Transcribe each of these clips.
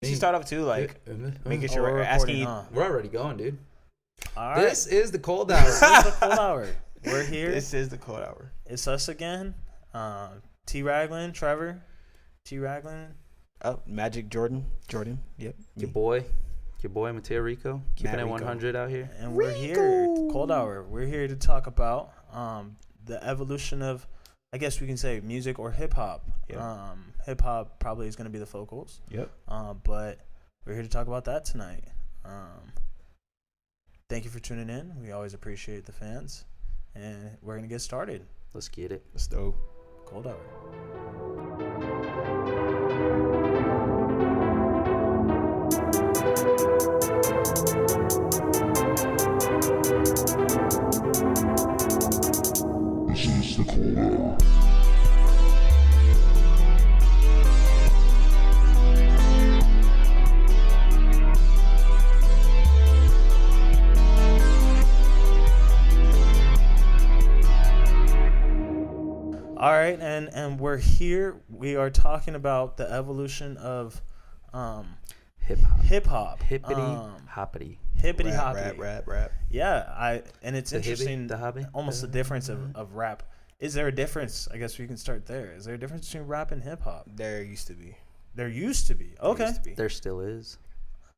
You should start off too, like making sure we're asking you. We're already going, dude. All right. This is the cold hour. This is the cold hour. We're here. This is the cold hour. It's us again. T. Raglan, Trevor. T. Raglan. Oh, Magic Jordan. Yep. Your boy Mateo Rico. Keeping it 100 out here. And we're here. Cold hour. We're here to talk about the evolution of, I guess we can say, music or hip hop. Yep. Hip hop probably is going to be the focals. Yep. But we're here to talk about that tonight. Thank you for tuning in. We always appreciate the fans. And we're going to get started. Let's get it. Let's go. Cold hour. This is the cold hour. All right, and we're here. We are talking about the evolution of Hip hop. hip hop. Hippity hoppity. Hippity hoppity. Rap. Yeah, and it's The interesting. hippie, the hobby. Almost the difference of rap. Is there a difference? I guess we can start there. Is there a difference between rap and hip hop? There used to be. There used to be. Okay. There still is.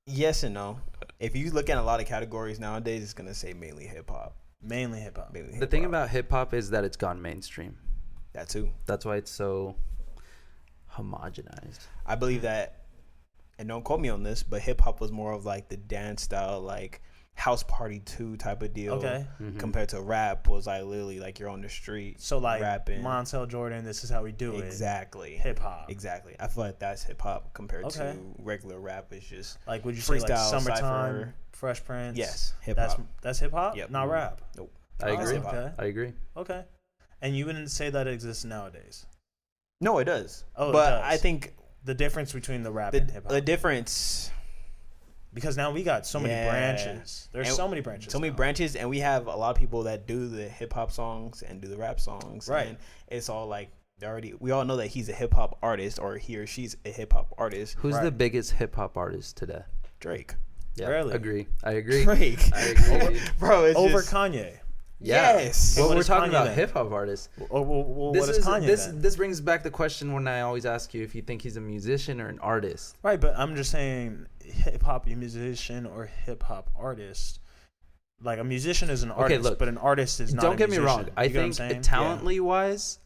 Yes and no. If you look at a lot of categories nowadays, it's gonna say mainly hip hop. Mainly hip hop. The thing about hip hop is that it's gone mainstream. that too. That's why it's so homogenized. I believe that, and don't quote me on this, but hip hop was more of like the dance style, like house party 2 type of deal. Okay. Compared to rap was like literally like you're on the street. So like rapping. Montel Jordan, this is how we do Exactly. it. Hip hop. Exactly. I feel like that's hip hop compared Okay. to regular rap. It's just Like would you say like freestyle, Summertime, cypher. Fresh Prince? yes, hip hop. That's hip hop? Yep. Not rap. Nope. I agree. hip-hop. Okay. I agree. Okay. And you wouldn't say that exists nowadays. No, it does. Oh, it but does. I think The difference between the rap and hip the hop. difference. Because now we got so many Yeah. branches. There's And so many branches. So many now. branches, and we have a lot of people that do the hip hop songs and do the rap songs. Right. And it's all like we all know that he's a hip hop artist or he or she's a hip hop artist. Who's Right. the biggest hip hop artist today? Drake. Yeah, Really? I agree. Drake. I agree. dude. Bro, it's Over just, Kanye. Yeah. Yes. Well, What we're is talking Kanye about then? hip hop artists. Well, what This is Kanye then? this brings back the question when I always ask you if you think he's a musician or an artist. Right, but I'm just saying hip hop musician or hip hop artist. Like a musician is an artist, look, but an artist is not. Don't a get me wrong. musician. I You get what I'm think saying? talently wise,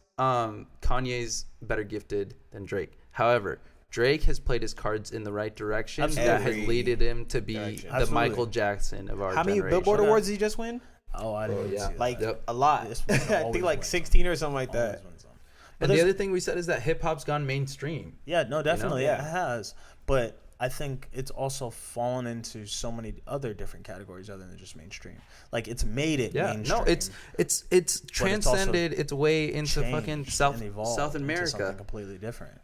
Kanye's better gifted than Drake. However, Drake has played his cards in the right direction. Absolutely. That has leaded him to be Direction. the Absolutely. Michael Jackson of our how many generation. Billboard Okay. awards did he just win? Oh, I didn't even yeah. see that. Like Yep. a lot. This one I always think like wins. 16 or something like that. Always wins them. But And the there's- other thing we said is that hip hop's gone mainstream. Yeah, no, definitely, Yeah. it has. But I think it's also fallen into so many other different categories other than just mainstream. Like it's made it Yeah, mainstream. no, it's transcended its way into changed fucking and South evolved into America. something completely different.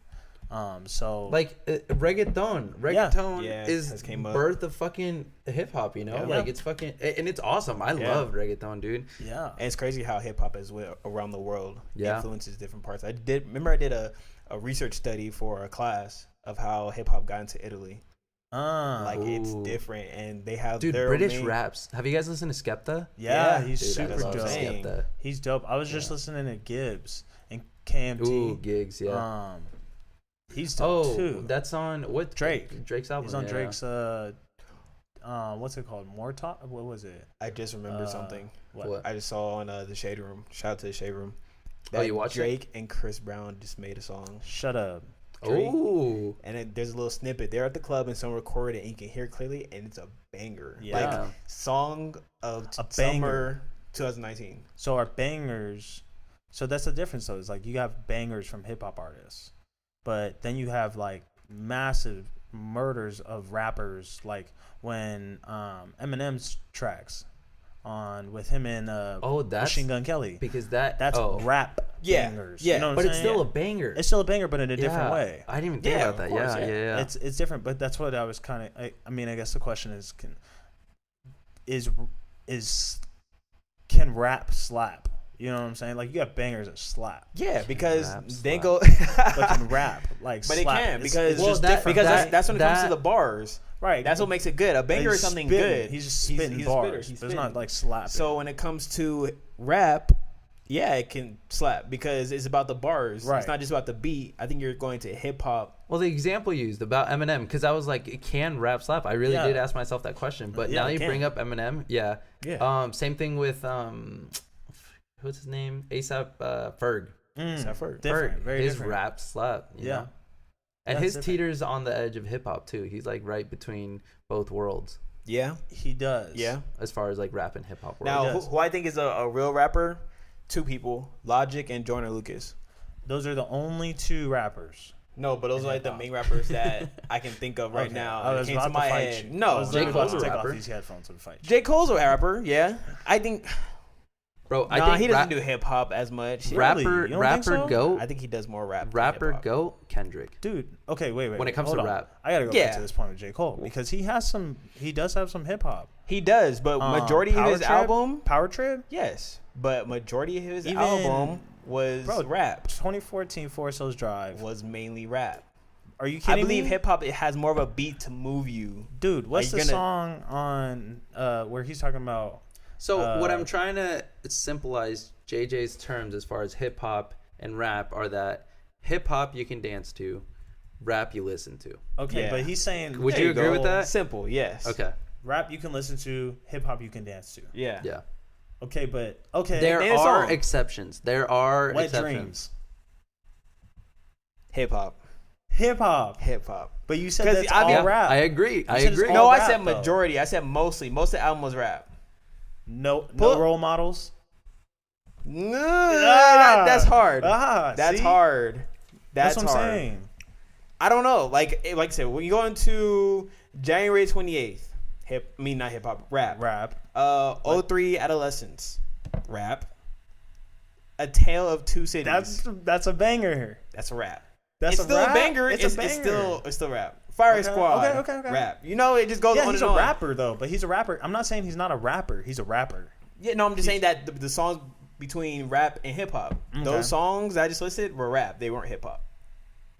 So Like reggaeton Yeah, is has came up. birth of fucking hip hop, you know? Yeah. Like it's fucking and it's awesome. I Yeah. love reggaeton, dude. yeah, And it's crazy how hip hop as well around the world Yeah. influences different parts. I did a research study for a class of how hip hop got into Italy. Like it's Ooh. different, and they have Dude, their British main, raps. Have you guys listened to Skepta? yeah, Yeah, he's Dude, I super love dope. saying. Skepta. He's dope. I was just Yeah. listening to Gibbs and KMT. Ooh, gigs, yeah. He's dope Oh, too. that's on what Drake. Drake's album. He's on yeah. Drake's what's it called? More Talk? What was it? I just remembered something. What? I just saw on the Shade Room. Shout out to the Shade Room. Oh, you watched it? Drake and Chris Brown just made a song. Shut up. Drake. Ooh. And there's a little snippet. They're at the club and someone recorded it and you can hear it clearly, and it's a banger. Yeah. Like song of A summer 2019. So our bangers, so that's the difference though. Is like you have bangers from hip hop artists, but then you have like massive murders of rappers, like when Eminem's tracks on with him and That's Machine Gun Kelly. because that's That's rap Yeah, bangers. yeah, you know what but I'm it's saying? still a banger. It's still a banger, but in a different Yeah. way. I didn't even think Yeah, about that. of course, Yeah, yeah. yeah. It's different, but that's what I was kind of. I mean, I guess the question is, can rap slap? You know what I'm saying? Like, you got bangers that slap. Yeah, because Rap they slap. go. But can rap, like, But it slap. can, because it's just that- different. because that's when it comes to that- the bars. Right. That's what makes it good. A banger He's is something spitting. good. He's just spitting he's a bars. spitter. But He's it's not spitting. like slapping. So when it comes to rap, yeah, it can slap because it's about the bars. Right. It's not just about the beat. I think you're going to hip hop. Well, the example you used about Eminem, because I was like, can rap slap? I really Yeah. did ask myself that question. But Yeah, now it you can. bring up Eminem. Yeah. Yeah. Same thing with what's his name? ASAP Ferg. Except for different. Ferg. Very his different. rap slap. You Yeah. know? And That's his different. teeters on the edge of hip hop too. He's like right between both worlds yeah, He does. yeah. as far as like rap and hip hop world. Now, does. who I think is a real rapper? Two people: Logic and Joyner Lucas. Those are the only two rappers. No, but those And are like the hip-hop. main rappers that I can think of right Okay. now. I It was came about to my fight head. you. I No, was J. literally about Cole's to a take off rapper. these headphones and fight you. J. Cole's a rapper. Yeah, I think. Bro, I Nah, think he doesn't do hip hop as much. Really? rapper You don't think rapper so? goat I think he does more rap. than rapper hip-hop. goat Kendrick. Dude, okay, wait. When it comes hold to on. rap. I gotta go Yeah. back to this point with J. Cole because he does have some hip hop. He does, but majority of Power his Trip? album, Power Trip, yes, but majority of his Even- album was Bro, rap. 2014 Forest Hills Drive. Was mainly rap. Are you I kidding believe me? hip hop it has more of a beat to move you. Dude, what's Are the you song on where he's talking about? So what Uh, I'm trying to symbolize JJ's terms as far as hip hop and rap are that hip hop you can dance to, rap you listen to. Okay, Yeah. but he's saying Would there you agree go. with that? Simple, yes. Okay. Rap you can listen to, hip hop you can dance to. Yeah. Yeah. Okay, but okay. There name a are song. exceptions. There are Wet exceptions. Dreams. Hip hop. Hip hop. Hip hop. But you said 'Cause that's I all mean- Yeah, rap. I agree. I said it's agree. all No, I rap, said though. majority. I said mostly. Most of the album was rap. No Pull- role models. No, Ah. that's hard. That's That's hard. That's That's what I'm hard. saying. I don't know. Like I said, when you go into January 28th, not hip hop, rap. Rap. 03 Adolescence, rap. A Tale of Two Cities. That's a banger. That's a rap. That's It's a still rap? a banger. It's a banger. It's still rap. Fire Okay, Squad. okay. Rap. You know, it just goes Yeah, on he's and a on. rapper though, but he's a rapper. I'm not saying he's not a rapper. He's a rapper. Yeah, no, I'm just saying that the songs between rap and hip hop, Okay. those songs I just listed were rap. They weren't hip hop.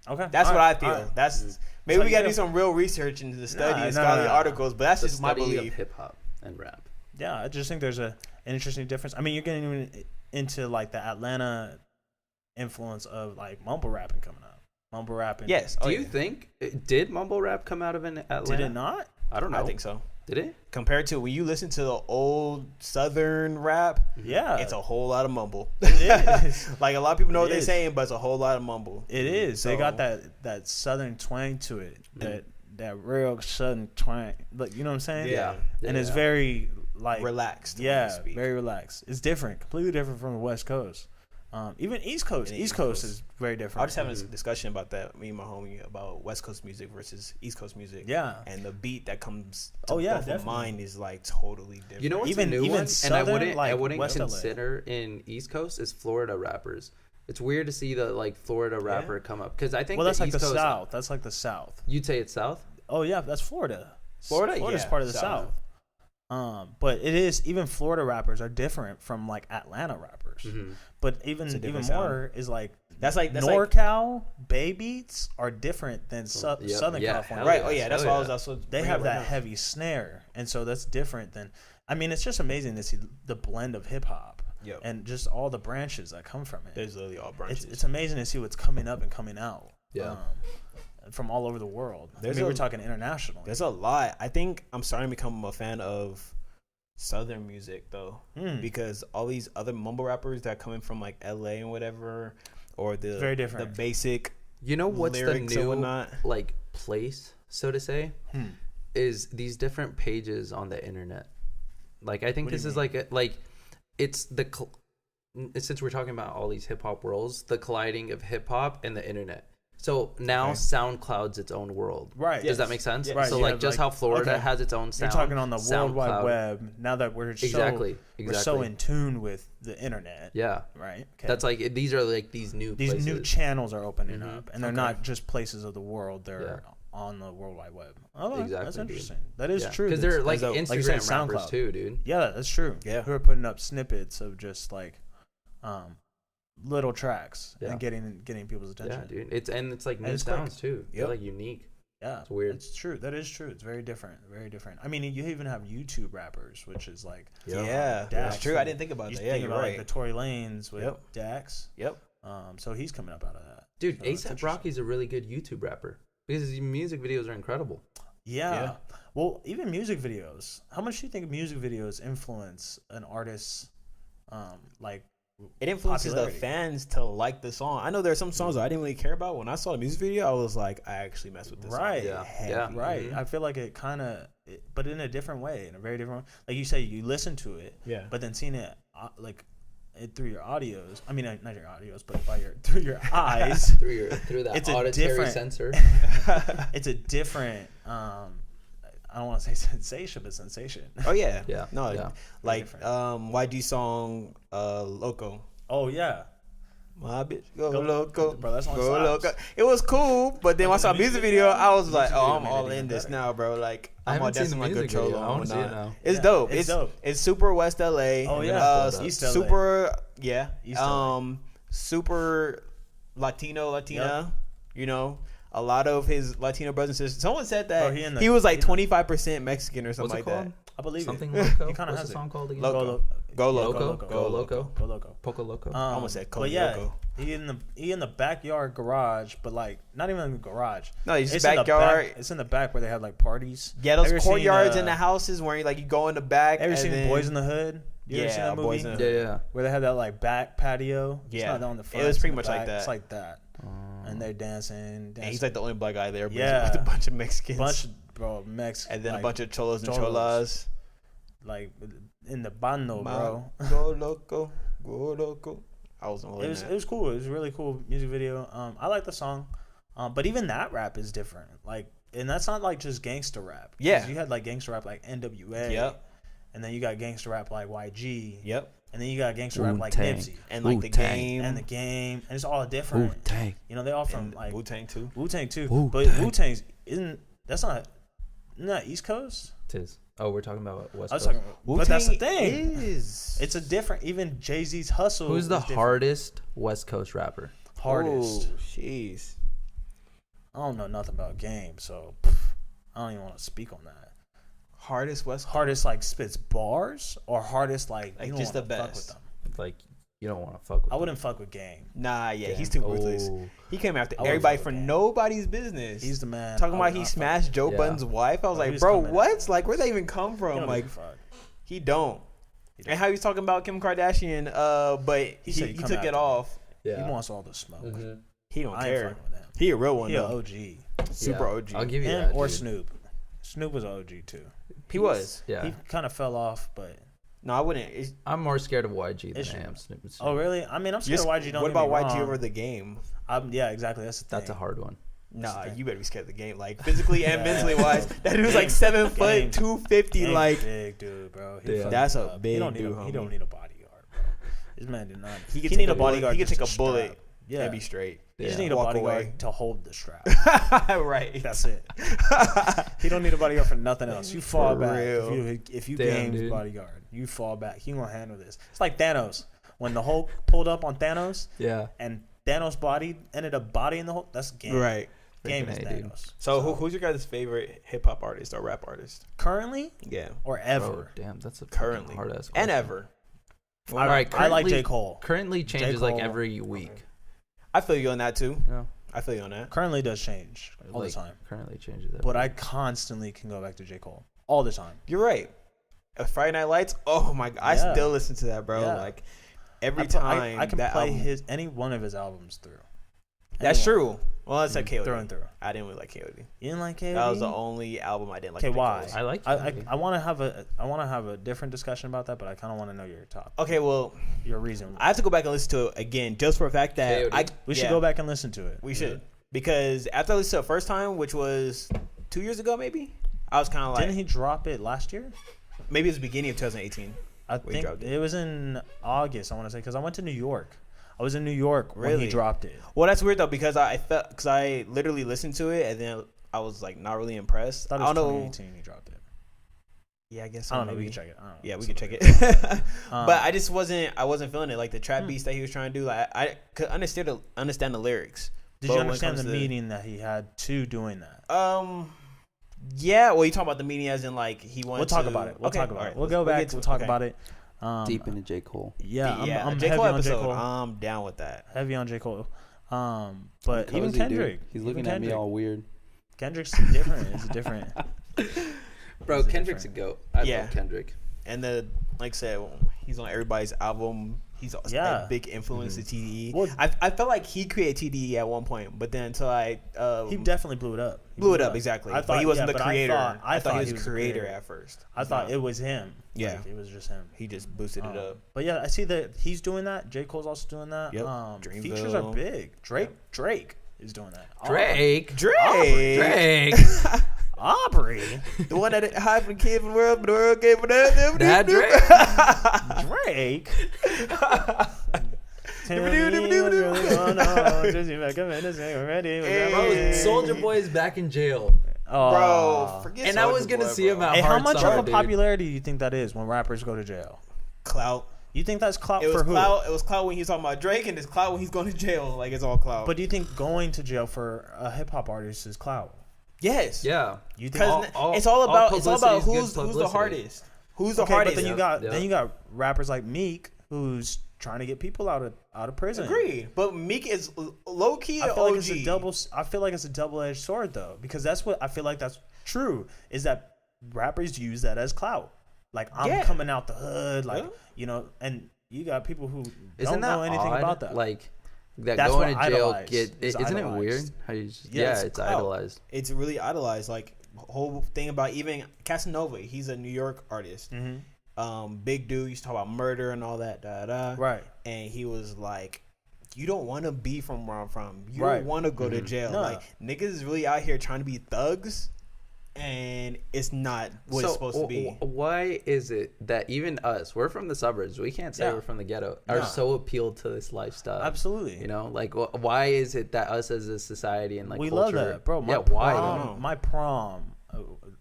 Okay, That's all what right, I feel. all right. That's maybe So we you gotta do gotta- some real research into the study and no, scholarly no. articles, but that's The just my study belief. of hip hop and rap. Yeah, I just think there's an interesting difference. I mean, you're getting into like the Atlanta influence of like mumble rapping coming up. Mumble rapping. Yes. Do you think did mumble rap come out of an Atlanta? Did it not? I don't know. I think so. Did it? Compared to when you listen to the old Southern rap, Yeah. it's a whole lot of mumble. It is. Like a lot of people know It what they're is. saying, but it's a whole lot of mumble. It is. They got So- that southern twang to it. That real southern twang. Like, you know what I'm saying? Yeah. And it's Yeah. very like Relaxed. when Yeah, you speak. very relaxed. It's different, completely different from the West Coast. Even East Coast. And East Coast is very different. I was just having a discussion about that, me and my homie, about West Coast music versus East Coast music. Yeah. And the beat that comes to Oh, yeah, both of definitely. mine is like totally different. You know what's Even- a new even one? And Southern, I like, wouldn't West LA. consider in East Coast is Florida rappers. It's weird to see the like Florida rapper come up because I think Well, that's the like East the Coast, South. That's like the South. You'd say it's South. Oh yeah, that's Florida. Florida? Florida's Yeah, part of the South. South. But it is, even Florida rappers are different from like Atlanta rappers. Mm-hmm. But It's a even different more is like That's like NorCal Bay beats are different than Yep. Southern Yeah, California. hell Right. yeah. Oh yeah, that's Hell what I was yeah. also. They bringing have up right that now. heavy snare, and so that's different than. I mean, it's just amazing to see the blend of hip hop Yep. and just all the branches that come from it. There's literally all branches. It's amazing to see what's coming up and coming out. Yeah. From all over the world. There's I mean, a- we're talking international. There's a lot. I think I'm starting to become a fan of Southern music though, because all these other mumble rappers that are coming from like LA and whatever, or the Very different. the basic You know what's the lyrics and new whatnot. like place, so to say, is these different pages on the internet. Like I think What do this you is mean? like it's the since we're talking about all these hip hop worlds, the colliding of hip hop and the internet. So now Okay. SoundCloud's its own world. Right. Does that make sense? Yes. Right, So you like have, just like- how Florida okay. has its own sound. You're talking on the World Wide SoundCloud- Web. Now that we're so, Exactly. we're so in tune with the internet. Yeah. Right. Okay. That's like these are like these new These places. new channels are opening Mhm. up, and they're not just places of the world. They're on the World Wide Web. Oh, Exactly, that's dude. interesting. That is true. Because they're like Like you Instagram said, rappers SoundCloud. too, dude. Yeah, that's true. Yeah. Who are putting up snippets of just like little tracks Yeah. and getting people's attention. Yeah, dude. It's like new it's quick. sounds too. They're Yep. like unique. Yeah, It's weird. It's true. That is true. It's very different. Very different. I mean, you even have YouTube rappers, which is like Yeah, Dax that's true. I from- didn't think about you that. Yeah, think you're about right. like the Tory Lanez with Yep. Dax. Yep. So he's coming up out of that. Dude, So it's ASAP interesting. Rocky's a really good YouTube rapper because his music videos are incredible. Yeah. Yeah. Well, even music videos. How much do you think music videos influence an artist's like It influences the popularity? fans to like the song. I know there are some songs that I didn't really care about. When I saw the music video, I was like, I actually messed with this Right. song. Yeah. Heavy. Yeah. Right. Mhm. I feel like it kind of, but in a different way, in a very different way. Like you say, you listen to it, Yeah. but then seeing it like it through your audios. I mean, not your audios, but through your eyes. Through that It's a auditory different- sensor. It's a different. I don't want to say sensation, but sensation. Oh yeah. Yeah. No, Yeah. like different. YG song Loco. Oh yeah, My bitch go, Go- loco. bro, that song Go slaps. loco. It was cool, but then when I saw the music video, I was like, music oh, video I'm made all it in even this better. now, bro. Like I I'm haven't seen the my music control video. I on wanna see it whatnot. now. It's Yeah, dope. it's dope. It's super West LA. Oh, yeah. East LA. Super yeah. East LA. Super Latina. You know, a lot of his Latino brothers and sisters. Someone said that Bro, he was like he in the- 25% Mexican or something What's like it called? I believe Something it. loco. He kinda What's has the it. song called again? Loco. Go Loco. loco. Go loco. Go loco. Poco Loco. I almost said Cody But yeah, Loco. he in the backyard garage, but like not even in the garage. No, he's It's in the backyard. back- it's in the back where they have like parties. Yeah, those Ever seen, courtyards in the houses where you like you go in the back. Ever and seen then, Boys in the Hood? You ever seen Yeah, that movie? Boys in the Yeah, yeah. Where they had that like back patio. It's Yeah. not on the It front. was it's pretty in the much like back. that. It's like that. And they're dancing. And he's like the only black guy there, but Yeah. with a bunch of Mexicans, bro, Mex. and then like, a bunch of cholos and cholos. cholas. like in the bando, bro. Go loco, go loco. I wasn't holding It that. was cool. It was a really cool music video. I like the song, but even that rap is different. Like, and that's not like just gangster rap. 'Cause Yeah. you had like gangster rap like NWA. Yep. And then you got gangster rap like YG. Yep. And then you got gangster rap like Wu-Tang. Nipsey. And like the Wu-Tang. game And the game, and it's all different. Wu-Tang. You know, they all from and like Wu Tang too. Wu Tang too. Wu-Tang. But Wu Tang's isn't that East Coast? Tis. Oh, we're talking about West I was Coast. talking, but that's the thing. Is It's a different. Even Jay-Z's hustle. Who's the is different. hardest West Coast rapper? hardest? Oh, jeez. I don't know nothing about game, so I don't even want to speak on that. Hardest West. Hardest like spits bars or hardest like Like, you don't just the wanna fuck best. with them. Like, you don't want to fuck with I him. wouldn't fuck with game. Nah, yeah, Damn. he's too ruthless. Oh. He came after I wouldn't everybody fuck for with him. nobody's business. He's the man. talking I about would he not fuck smashed Joe Yeah. Budden's wife. I was Bro, he like, was bro, coming what? at- Like, where'd that even come with him. He from? don't Like, give a fuck. he don't. He And how he's talking about Kim Kardashian, but he said he come took after it me. off. Yeah. He wants all the smoke. Mhm. He don't I ain't care. fucking with him. He a real one He a though. OG. Super Yeah. OG. I'll give you Him that. or dude. Snoop. Snoop was OG too. He was. Yeah. He kind of fell off, but No, I wouldn't. I'm more scared of YG than It's- I am Snoop. oh really? I mean, I'm scared of YG. Don't what get me about YG wrong. over the game? Yeah, exactly. That's the thing. That's a hard one. Nah, the thing. you better be scared of the game. Like physically and Yeah. mentally wise. That dude's like Game- 7 game- foot, 250. Game's Like big dude, bro. He Yeah. fucked That's it a up. big he don't dude, need a, He homie. don't need a bodyguard, bro. This man did not. he could need take a a bullet. bodyguard. He could just take to a bullet strap. Yeah, and be straight. he just Yeah. need a Walk bodyguard away. to hold the strap. Right. That's it. He don't need a bodyguard for nothing else. You fall For back real. if you Damn, game's dude. bodyguard. You fall back. He gonna handle this. It's like Thanos when the Hulk pulled up on Thanos Yeah. and Thanos' body ended up bodying the Hulk. That's game. Right. Game is Freaking A, dude. Thanos. So who's your guys' favorite hip hop artist or rap artist? Currently Yeah. or Bro, ever? damn, that's a Currently. hard ass. And ever. All right, I like currently- J. Cole. Currently changes like Cole. every week. I feel you on that too. You know, I feel you on that. Currently does change all like, the time. Currently changes. Every But I week. constantly can go back to J. Cole all the time. You're right. Friday Night Lights. Oh my god, I Yeah. still listen to that, bro. Yeah. Like every I time I can that play album- any one of his albums through. That's Anyone. true. Well, it's like KOD. Through and through. I didn't really like KOD. You didn't like KOD? That was the only album I didn't like. Okay, J. why? Cole's. I like. I want to have a different discussion about that, but I kind of want to know your top, Okay, well, your reason. I have to go back and listen to it again just for the fact that KOD. We should yeah, go back and listen to it. We should because after I listened to it the first time, which was 2 years ago, maybe I was kind of like, Didn't he drop it last year? maybe it was the beginning of 2018. I We think dropped it. it was in August. I want to say because I went to New York. I was in New York when Really? he dropped it. Well, that's weird though because I literally listened to it and then I was like not really impressed. I I thought it don't was know. 2018 he dropped it. Yeah, I guess I so, don't know. We maybe. can check it. I don't know. Yeah, we can check it. Um, But I just wasn't feeling it. Like the trap beats that he was trying to do. Like I could understand the lyrics. Did But you when it understand the comes to- meaning that he had to doing that? Yeah. Well, you talking about the meaning as in like he wanted. We'll talk to, about it. We'll okay, talk about alright, it. We'll go back. We'll talk about it. Deep into J. Cole. Yeah, I'm J. heavy Cole on J. episode. Cole. I'm down with that. Heavy on J. Cole. But I'm even cozy, Kendrick. dude. He's even looking at me Kendrick. all weird. Kendrick's different. It's different. Bro, It's Kendrick's different. a goat. I Yeah. love Kendrick. And like I said, he's on everybody's album. He's a big influence to TDE. Well, I felt like he created TDE at one point, but then until he definitely blew it up. He blew it up exactly. I But thought he wasn't yeah, the but creator. I thought he was the the creator at first. I thought it was him. Yeah. Like, it was just him. He just boosted it up. But yeah, I see that he's doing that. J. Cole's also doing that. Yep. Features are big. Drake is doing that. Drake. Drake. Aubrey. The one that hyped the kid from the world, but the world gave for that. That Drake. Drake. Bro, Soldier Boy is back in jail. Bro, forget And I was gonna see him out. Hey, how Hard much Summer, of a dude. popularity do you think that is when rappers go to jail? Clout. You think that's clout It was for who? clout. It was clout when he was talking about Drake, and it's clout when he's going to jail. Like it's all clout. But do you think going to jail for a hip hop artist is clout? yes, Yeah. You think? because All it's all about publicity is good who's the publicity. hardest. Who's the Okay, hardest? but Yep. then you got rappers like Meek who's trying to get people out of prison. Agreed. But Meek is low key. I feel OG. like it's a double. I feel like it's a double-edged sword though, because that's what I feel like that's true. Is that rappers use that as clout? Like I'm coming out the hood, like and you got people who Isn't don't that know anything odd? about that. That That's going what to jail idolized is isn't it weird? idolized. How you just, Yeah, it's clout. idolized. It's really idolized. Like whole thing about even Casanova. He's a New York artist. Big dude used to talk about murder and all that. Right. And he was like, you don't want to be from where I'm from. You Right. don't want to go to jail. No. Like niggas is really out here trying to be thugs, and it's not what it's supposed to be. Why is it that even us, we're from the suburbs, we can't say Yeah. we're from the ghetto, are so appealed to this lifestyle? Absolutely. You know, like why is it that us as a society and like we culture, love that, bro. why? My prom,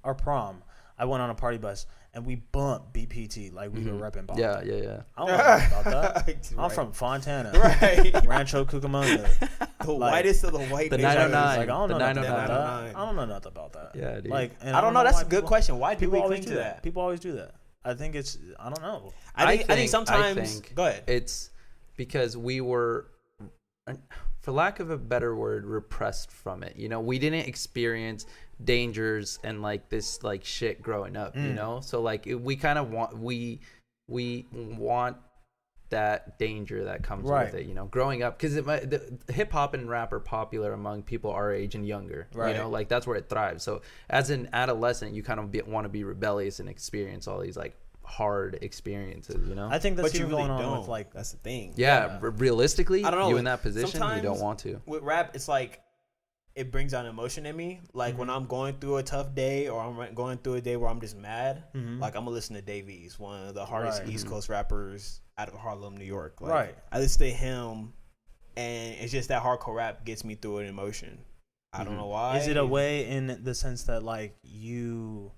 our prom, I went on a party bus and we bumped BPT like we were repping Boston. Yeah. I don't know about that. Right. I'm from Fontana, Right. Rancho Cucamonga. The whitest of the white The niggas. 909. Like, I don't know The nothing about 909. that. I don't know nothing about that. Yeah, dude. Like, and I don't know. That's why a good people- question. Why do People we always cling do to that. that? People always do that. I think it's. I don't know. I think sometimes. Go ahead. It's because we were, for lack of a better word, repressed from it. You know, we didn't experience dangers and like this like shit growing up. You know, so like we kind of want we want that danger that comes Right. with it. You know, growing up because hip hop and rap are popular among people our age and younger. Right. You know, like that's where it thrives. So as an adolescent, you kind of want to be rebellious and experience all these like hard experiences. You know, I think that's But you even really going on don't. with like. That's the thing. yeah, realistically, I don't know. you in that position, you Sometimes don't want to. With rap, it's like it brings out emotion in me. Like when I'm going through a tough day or I'm going through a day where I'm just mad, like I'm gonna listen to Dave East, one of the hardest Right. East Coast rappers out of Harlem, New York. Like, Right. I listen to him, and it's just that hardcore rap gets me through an emotion. I don't know why. Is it a way in the sense that like you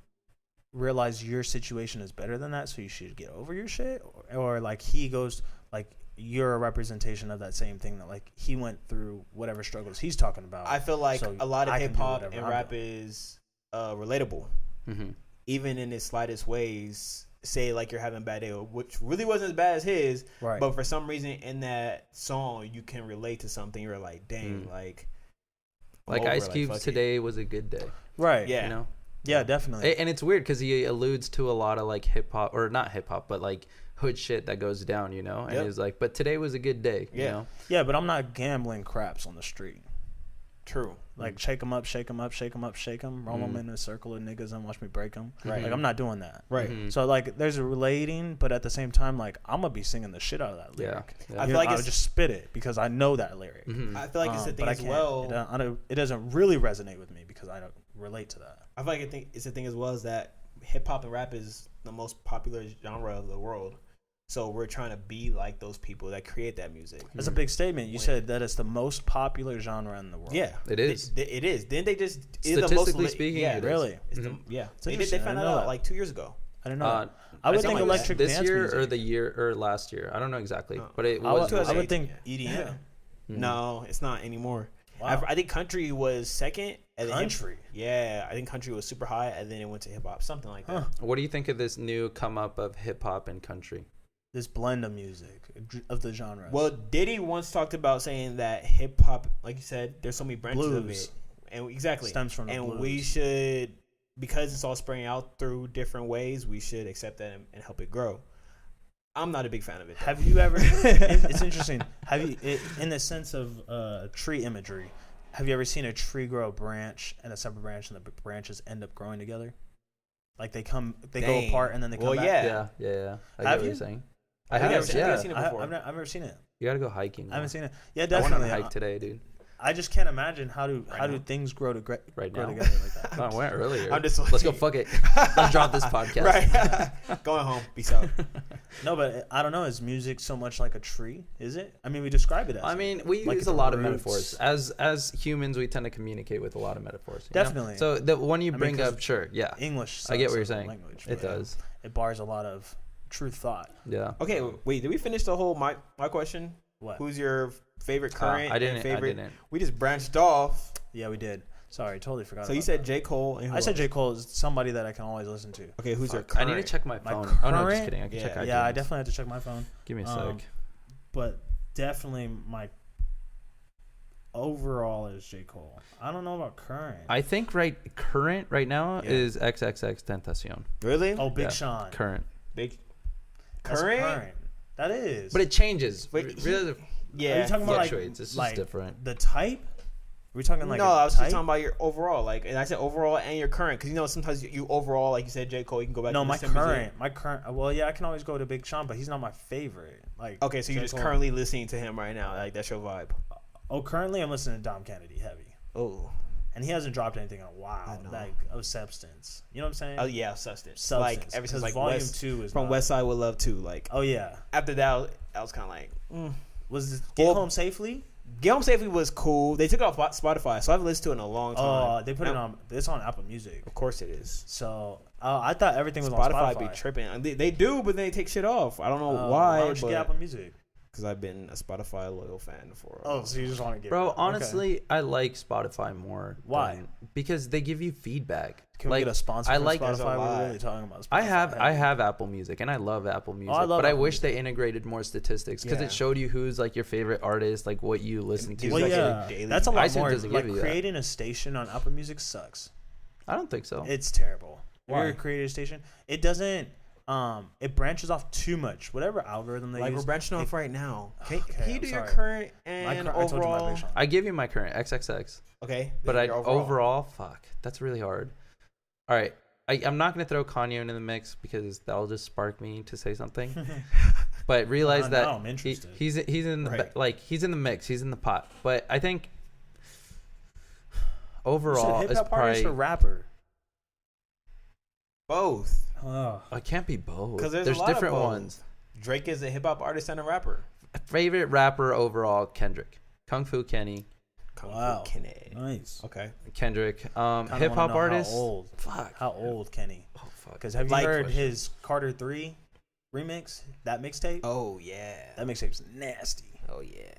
realize your situation is better than that, so you should get over your shit, or like he goes like you're a representation of that same thing that like he went through whatever struggles he's talking about. I feel like so a lot of I can hip do hop whatever and I'm rap doing. is relatable, Mm-hmm. even in its slightest ways. Say like you're having a bad day, which really wasn't as bad as his, Right. but for some reason in that song you can relate to something. You're like, dang, like I'm Like over it, Ice Cube's fuck it. Today was a good day. Right. Yeah. You know, Yeah, definitely. and it's weird because he alludes to a lot of like hip hop or not hip hop, but like hood shit that goes down. You know, and Yep. he's like, but today was a good day. You Yeah. know? Yeah, but I'm not gambling craps on the street. True. Like shake them up, shake them up, shake them up, shake them, roll them in a circle of niggas and watch me break them. Right. Like I'm not doing that. Right. Mhm. So like there's a relating, but at the same time, like I'm gonna be singing the shit out of that lyric. Yeah. I feel like I'll it's- just spit it because I know that lyric. Mhm. I feel like it's the thing but I as can't- well. It doesn't really resonate with me because I don't relate to that. I feel like it's the thing as well is that hip hop and rap is the most popular genre of the world. So we're trying to be like those people that create that music. That's a big statement. You said that it's the most popular genre in the world. Yeah, It is. It is. Didn't they just Statistically speaking, Yeah, it is. Really? It's Mhm. yeah. It's They interesting. found I that know out that. like 2 years ago. I didn't know. I would think like electric this dance year music. or the year or last year. I don't know exactly, but it I was. would think EDM. No, it's not anymore. Wow. I think country was second. And then Country. yeah, I think country was super high, and then it went to hip hop, something like that. What do you think of this new come up of hip hop and country? This blend of music of the genres. Well, Diddy once talked about saying that hip hop, like you said, there's so many branches of Blues. it, and exactly Stems from the and blues. we should, because it's all spreading out through different ways, we should accept that and help it grow. I'm not a big fan of it, though. Have you ever? It's interesting. Have you, in the sense of tree imagery? Have you ever seen a tree grow a branch and a separate branch, and the branches end up growing together? Like they go Dang. apart and then they come Well, back. yeah. Yeah. I Have get what you? you're saying. I think have. I've seen it. Yeah. I've seen it before. I've never seen it. You gotta go hiking. I haven't seen it. Yeah, I went on definitely. a hike today, dude. I just can't imagine how do now? things grow Right grow now. together like that. No, I went earlier. I'm just Let's go. Fuck it. Let's drop this podcast. Right. Going home. Peace out. No, but I don't know. Is music so much like a tree? Is it? I mean, we describe it as. I mean, we like use the a lot of roots. metaphors. As humans, we tend to communicate with a lot of metaphors. You know? Definitely. So the one you mean, bring 'cause up, sure, yeah, English. I get what sucks you're as a saying. Language, It but does. It bars a lot of true thought. Yeah. Okay, wait. Did we finish the whole my question? What? Who's your favorite current? I didn't. And favorite? I didn't. We just branched off. Yeah, we did. Sorry, totally forgot. So you about said that. J. Cole. And who I said else? J. Cole is somebody that I can always listen to. Okay, who's your Fuck. current? I need to check my My phone. Oh no, just current- kidding. I can check iTunes. Yeah, I definitely have to check my phone. Give me a Um, sec. But definitely my overall is J. Cole. I don't know about current. I think current right now Yeah. is XXX Tentacion. Really? Oh, Big Yeah. Sean. Current, Big. That's Current? That is. but it changes. Wait, Really Yeah. Are you talking about like, fluctuates. It's just like different. the type? Are we talking like no, a I was just type? talking about your overall. Like, and I said overall and your current, because you know sometimes you overall, like you said, J. Cole, you can go back. No, to my listen to music. current. My current. Well, yeah, I can always go to Big Sean, but he's not my favorite. Like, Okay, so you're J. just Cole. currently listening to him right now. Like that's your vibe. Oh, currently I'm listening to Dom Kennedy heavy, Oh. and he hasn't dropped anything in a while, I know. like of substance. You know what I'm saying? Oh yeah, substance. Substance. Like ever since 'Cause like Volume West, 2 is from not- West Side with Love 2. Like Oh yeah. after that, I was kind of like, Was this Get Well- Home Safely? Get Home Safely was cool. They took it off Spotify, so I haven't listened to it in a long time. Oh, they put it on. It's on Apple Music. Of course it is. So I thought everything was Spotify, on Spotify. be tripping. They do, but they take shit off. I don't know Why why. would you get Apple Music? Because I've been a Spotify loyal fan for. Oh, so you just want to get Bro, okay. honestly, I like Spotify more. Why? Because they give you feedback. Can like, we get a sponsor I from like- There's a Spotify? lot. We're really talking about Spotify. I have Apple Music and I love Apple Music, love but I Apple wish Music. they integrated more statistics because Yeah. it showed you who's like your favorite artist, like what you listen to. Gives Well, like yeah, a daily- that's a lot iTunes more. doesn't Like give you that. creating a station on Apple Music sucks. I don't think so. It's terrible. Why? You're creating a station. It doesn't. It branches off too much. Whatever algorithm they Like use. we're branching off right now. Can Okay, you I'm do your sorry. current My and I told you my overall? Big Sean. I give you my current XXX, Okay, but then I your overall, fuck, that's really hard. All right, I'm not gonna throw Kanye into the mix because that'll just spark me to say something. But realize that now I'm interested. he's in the Right. like he's in the mix, he's in the pot. But I think overall hip is hop artist probably or rapper? both. Oh. it can't be both. Because there's There's a lot of different both. ones. Drake is a hip hop artist and a rapper. Favorite rapper overall, Kendrick, Kung Fu Kenny, Kung Wow. Fu Kenny. Nice. Okay. Kendrick. Kinda Hip hop wanna know artist. How old? Fuck. How old, Kenny? Oh fuck. Because have you Like heard question. his Carter 3 remix? That mixtape? Oh yeah. That mixtape's nasty. Oh yeah.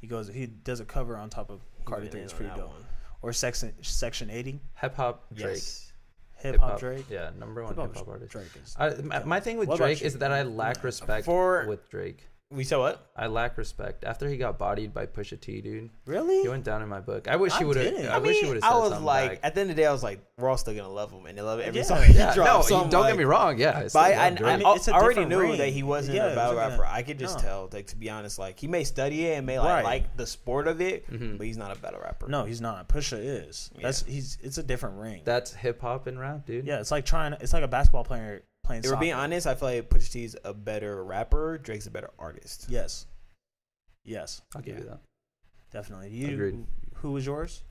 He does a cover on top of Carter went 3. in It's on pretty that dope. one. Or Section 80. Hip hop Drake. Yes. Hip hop Drake. Yeah, number one hip hop artist. Drake is. My thing with What about Drake you? is that I lack respect For- with Drake. We said what? I lack respect after he got bodied by Pusha T, dude. Really? He went down in my book. I wish he I would didn't. have. I I wish he mean, would have said I was something like, back. at the end of the day, I was like, we're all still gonna love him, and they love every Yeah. song he Yeah, drops. No, So I'm don't like- get me wrong. Yeah, I But still I love Drake. mean, it's a already different knew ring. that he wasn't Yeah, a it battle wasn't rapper. a- I could just no. tell, like, to be honest, like he may study it and may like Right. the sport of it, Mhm. but he's not a battle rapper. No, he's not. Pusha is. Yeah. It's a different ring. That's hip hop and rap, dude. Yeah, it's like a basketball player playing If we're soccer. being honest, I feel like Pusha T's a better rapper. Drake's a better artist. Yes. Yes, I'll give you that. definitely. You. Agreed. Who was yours?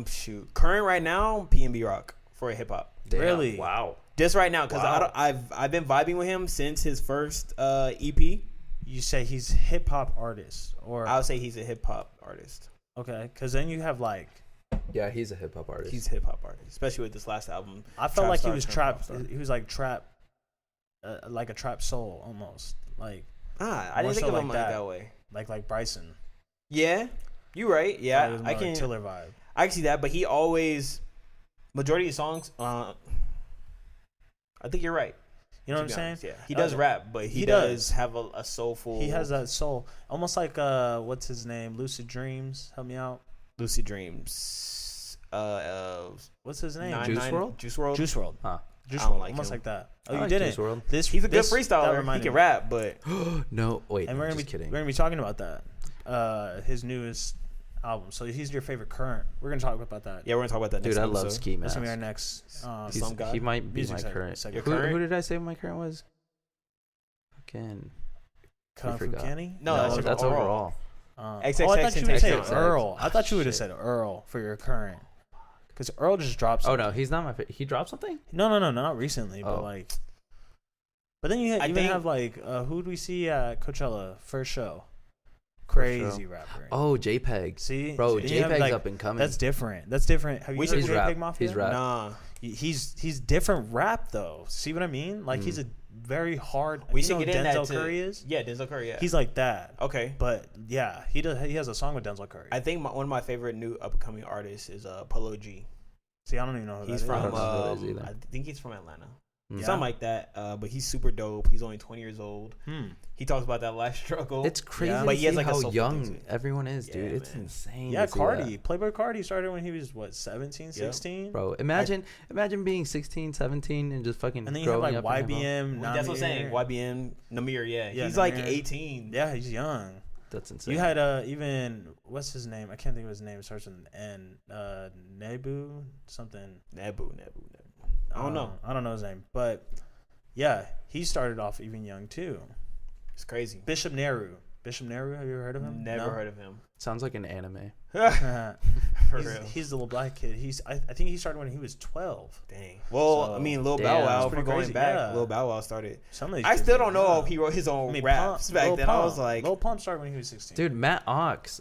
Shoot, current right now, PNB Rock for hip hop. Damn. Really? Wow. Just right now, because Wow. I've been vibing with him since his first EP. You say he's hip hop artist, or I would say he's a hip hop artist. okay? Because then you have like Yeah, he's a hip hop artist. He's a hip hop artist, especially with this last album. I felt Trap like he Star, was Trap trap. Pop Star. He was like trap like a trap soul almost. Like I more didn't think so of him like like that. that way. like Bryson. Yeah, you right. It Yeah, was more I like can. Tiller vibe. I can see that, but he always majority of his songs. I think you're right. You know to what I'm be saying? honest, Yeah, he does rap, but he does. does have a soulful. He has that soul, almost like what's his name? Lucid Dreams. Help me out. Lucid Dreams. What's his name? Juice WRLD? Juice WRLD. Juice WRLD. Huh. Juice I don't WRLD. like Almost him. like that. Oh, I you like didn't. Juice WRLD. He's a good that freestyler. He reminded can me. rap, but No, wait. And we're I'm gonna just be kidding. we're gonna be talking about that. His newest album. So he's your favorite current. We're gonna talk about that. yeah, we're gonna talk about that. Dude, next I love episode. Ski That's Mask. gonna be our next. Some guy? He might be Music my segment. current. Segment. Your current? Who did I say my current was? Again. Kung Fu forgot. Kenny? No, that's overall. Oh, XXX I thought you would say XXX. Earl. I thought you would have Shit. said Earl for your current. Because Earl just dropped Oh something. no, he's not my favorite. He dropped something? No, not recently, but Oh. like. But then you I even think- have like who do we see at Coachella first show? Crazy rapper. Oh, JPEG. See, Bro, Then you have, JPEG's like, up and coming. That's different. Have you We heard should- of He's rap. JPEG Mafia? He's rap. Nah, He's different rap though. See what I mean? Like he's a very hard. we you should know get who in that Denzel too. Curry is. Yeah, Denzel Curry. Yeah, He's like that. okay. But yeah, he does. He has a song with Denzel Curry. I think one of my favorite new upcoming artists is Polo G. See, I don't even know who He's that from I don't know who that is either. I think he's from Atlanta. Mm. Something like that. But he's super dope. He's only 20 years old. is. He talks about that life struggle. It's crazy Yeah. to But he has, see like, a how soulful thing, young too. everyone is, Yeah, dude. It's man. insane. Yeah, to see Cardi. that. Playboy Cardi started when he was what 17, 16? Bro, imagine being 16, 17 and just fucking And then you have growing like up in hip-hop. YBM. That's what I'm saying. Namir. YBN, Namir, yeah. Yeah, He's like Namir. 18. Yeah, he's young. That's insane. You had even what's his name? I can't think of his name. It starts with an N. Nebu something. Nebu. I don't know. I don't know his name, but yeah, he started off even young too. It's crazy. Bishop Nehru. Have you ever heard of him? Never heard of him. Sounds like an anime. Heard. For real. He's the little black kid. I think he started when he was 12. Dang. Well, So- I mean, Lil Damn, Bow that's Wow, pretty for going crazy, back, yeah. Lil Bow Wow started. Some of these I kids still are don't know young. if he wrote his own I mean, raps back Lil then. I Pump. was like, Lil Pump started when he was 16. Dude, Matt Ox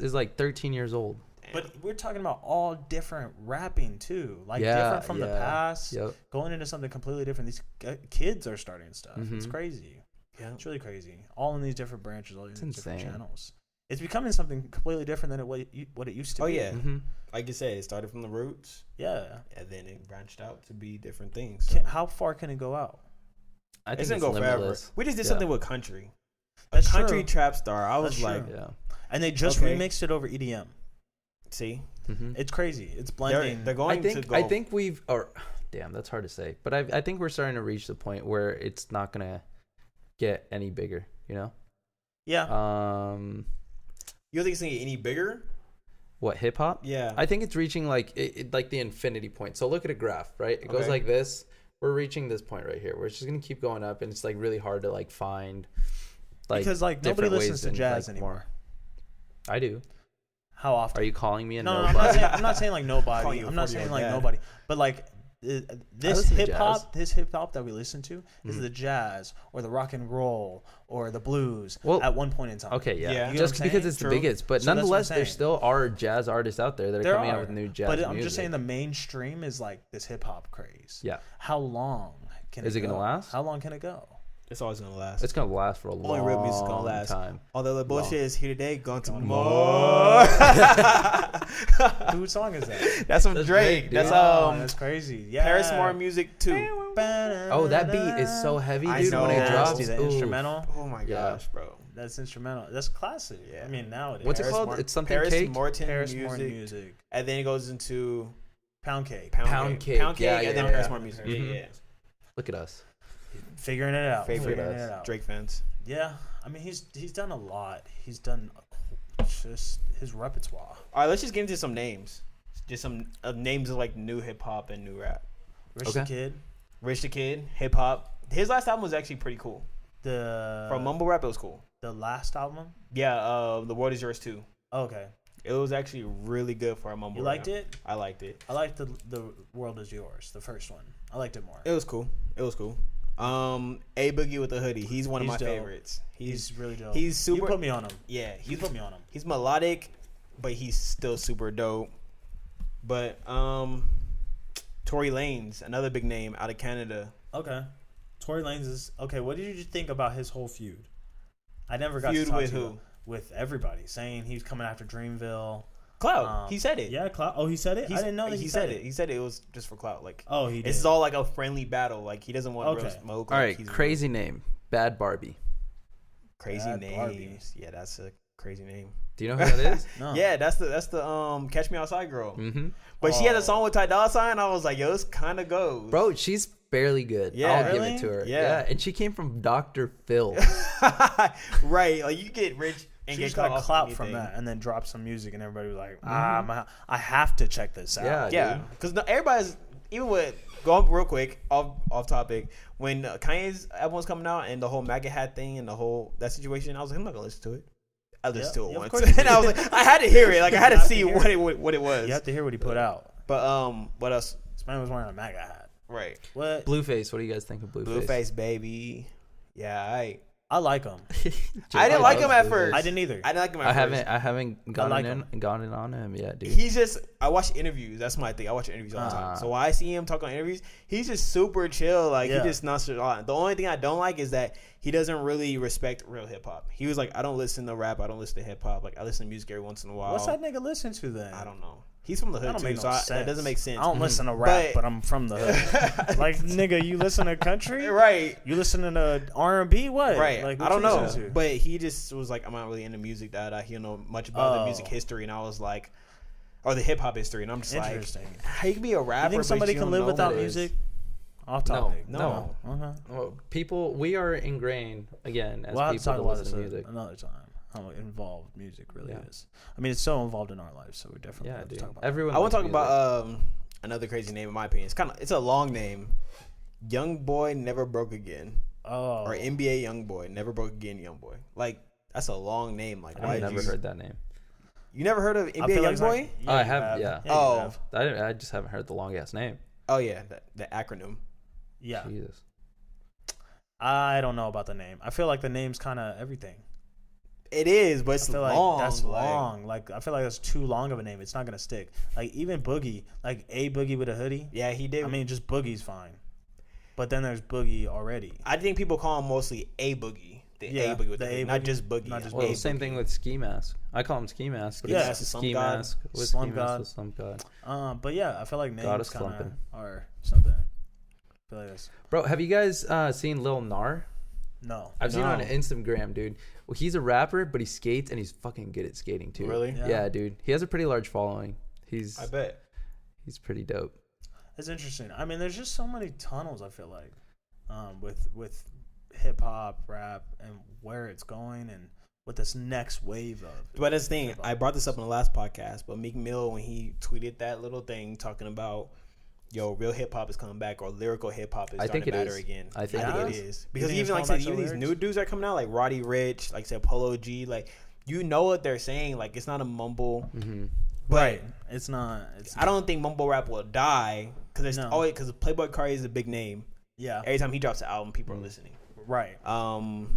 is like 13 years old. But we're talking about all different rapping too, like Yeah, different from the yeah. past, Yep. going into something completely different. These kids are starting stuff. It's Mhm. crazy. yeah. It's really crazy. All in these different branches, all these It's different insane. channels. It's becoming something completely different than what it used to Oh, be. yeah. Mm-hmm. Like you said, it started from the roots, Yeah. and then it branched out to be different things. So. How far can it go out? I think It's it's gonna go forever. limitless. We just did Yeah. something with country. That's a country true. trap star. I was That's like, true. Yeah. And they just Okay. remixed it over EDM. see, Mm-hmm. It's crazy. It's they're, blending. they're going to go. I think we've or damn, that's hard to say. But I think we're starting to reach the point where it's not gonna get any bigger, you know? yeah. You think it's gonna get any bigger? What, hip hop? Yeah. I think it's reaching like like the infinity point. So look at a graph, right? It goes Okay. like this. We're reaching this point right here where it's just gonna keep going up, and it's like really hard to like find like because like nobody different listens ways to and, jazz like, anymore. I do. How often? Are you calling me a No, nobody? I'm not saying like Calling nobody. you a I'm not 40-year-old saying like dad. nobody. But like this listen to hip hop, that we listen to is Mhm. the jazz or the rock and roll or the blues. Well, at one point in time. Okay, yeah. Yeah. You know Just what I'm because saying? it's True. the biggest, but So that's what I'm nonetheless, there saying. still are jazz artists out there that are There coming are, out with new jazz but music. I'm just saying the mainstream is like this hip hop craze. Yeah. How long can Is it gonna go? last? How long can it go? It's always gonna last. It's gonna last for a Only long real music's gonna last. time. Although the bullshit Long. is here today, gone Tomorrow. tomorrow. Whose song is that? That's from That's Drake. Drake, dude. That's That's crazy. Yeah. Paris Smart Music too. Oh, that beat is so heavy, I dude. know. When it Nasty, drops, the ooh. instrumental. Oh my Yeah. gosh, bro. That's instrumental. That's classic. Yeah. I mean, nowadays. What's it Paris called? Mar- It's something Paris cake. Morton Paris music, Morton music. and then it goes into Pound cake. Pound Cake, Yeah, and yeah, then yeah. Paris Smart Music. Mhm. Yeah. Look at us. Figuring it out. Favorite Figuring us. it out. Drake fans. Yeah. I mean, he's done a lot. He's done just his repertoire. All right, let's just get into some names. Just some names of like new hip hop and new rap. Rich Okay. the Kid. Rich the Kid, hip hop. His last album was actually pretty cool. The From mumble rap, it was cool. the last album. Yeah, The World Is Yours too. Oh, okay. It was actually really good for a mumble. You liked rap. it? I liked it. I liked the World Is Yours, the first one. I liked it more. It was cool. It was cool. A Boogie with the Hoodie. He's one of He's my dope. favorites. He's really dope. he's super. You put me on him. Yeah, You put me on him. he's melodic, but he's still super dope. But Tory Lanez, another big name out of Canada. Okay. Tory Lanez is okay. What did you think about his whole feud? I never got Feud to talk with to who? you. With everybody saying he was coming after Dreamville. Clout. He said it. Yeah, Clout. Oh, he said it. I didn't know that he said it. He said it was just for Clout. Like, oh, he did. this is all like a friendly battle. Like, he doesn't want real Okay. smoke. All like, right, he's crazy name, Bad Barbie. crazy Bad names. Barbie. Yeah, that's a crazy name. Do you know who that is? No. Yeah, that's the Catch Me Outside girl. Mm-hmm. But she had Oh. a song with Ty Dolla $ign. I was like, yo, this kind of goes. Bro, she's fairly good. Yeah. I'll give Really? it to her. Yeah. And she came from Dr. Phil. Right. Like, you get rich and She get just got off clout anything. from that, and then dropped some music, and everybody was like, I have to check this out. Yeah. Yeah, dude. because everybody's, even with, going real quick, off topic, when Kanye's album was coming out and the whole MAGA hat thing and the whole, that situation, I was like, I'm not going to listen to it. I listened to it Yeah, of once. course you And I was like, I had to hear it. Like, I had to have to see hear what it was. You have to hear what he put out. But, what else? This man was wearing a MAGA hat. Right. What? Blueface, what do you guys think of Blueface? Blueface, baby. Yeah, I like him. I didn't like him at Blueface. first. I didn't either. I didn't like him at first. I haven't gone like in on him yet, dude. He's just, I watch interviews. That's my thing. I watch interviews all the time. So when I see him talk on interviews, he's just super chill. Like, Yeah. he just nonchalant. The only thing I don't like is that he doesn't really respect real hip hop. He was like, I don't listen to rap. I don't listen to hip hop. Like, I listen to music every once in a while. What's that nigga listen to then? I don't know. He's from the That hood don't too, make no so sense. that doesn't make sense. I don't listen to rap, but I'm from the hood. Like, nigga, you listen to country? Right. You listening to R&B? What? Right. Like, I what don't you know. listen to? But he just was like, I'm not really into music that he don't know much about the Oh. music history. And I was like, or the hip hop history. And I'm just like, Interesting. how you can be a rapper, You think somebody but you can don't live know without what it is? music? Off topic. No. Okay. Well, people, we are ingrained again as We'll have to people talk to about listen this to music. another time. How involved music really Yeah. is. I mean, it's so involved in our lives, so we definitely Yeah, have to dude. talk about Everyone. I want to talk likes about music. another crazy name in my opinion. It's a long name. Young Boy Never Broke Again, it. Oh. or NBA Young Boy Never Broke Again Young Boy. Like, that's a long name. Like, why I've did never you? heard that name. You never heard of I NBA feel Young like it's Boy? not- Oh, I you have, yeah. you Oh. have. I just haven't heard the long ass name. Oh yeah, the acronym. Yeah. Jesus. I don't know about the name. I feel like the name's kind of everything. It is, but it's I feel long. like that's like- long. Like, I feel like that's too long of a name. It's not gonna stick. Like, even Boogie, like a Boogie with a hoodie. Yeah, he did. I mean, just Boogie's fine. But then there's Boogie already. I think people call him mostly a Boogie. The Yeah, a Boogie with the the A hoodie, not Boogie. just Boogie. Not just Well, A same Boogie. thing with Ski Mask. I call him Ski Mask. But Yeah. that's a Slump Ski God. Mask with Slump Ski God. Mask with Slump God. But yeah, I feel like God names is kind of slumping. are something. I feel like that's, Bro, have you guys seen Lil Nar? no. I've seen No. on Instagram, dude. Well, he's a rapper, but he skates and he's fucking good at skating too. Really? Yeah. Yeah, dude. He has a pretty large following. I bet. He's pretty dope. It's interesting. I mean, there's just so many tunnels. I feel like, with hip hop, rap, and where it's going, and what this next wave of. But that's the thing. I brought this up in the last podcast, but Meek Mill, when he tweeted that little thing talking about, yo, real hip hop is coming back, or lyrical hip hop is I starting think to it matter is. again. I think it it is. is. You Because think it's even like I going said, back to even these lyrics? new dudes that are coming out, like Roddy Rich, like I said, Polo G, like, you know what they're saying. Like, it's not a mumble. Mm-hmm. But Right. It's not. It's. I don't think mumble rap will die because there's No. always, because Playboy Cardi is a big name. Yeah. Every time he drops an album, people are listening. Right.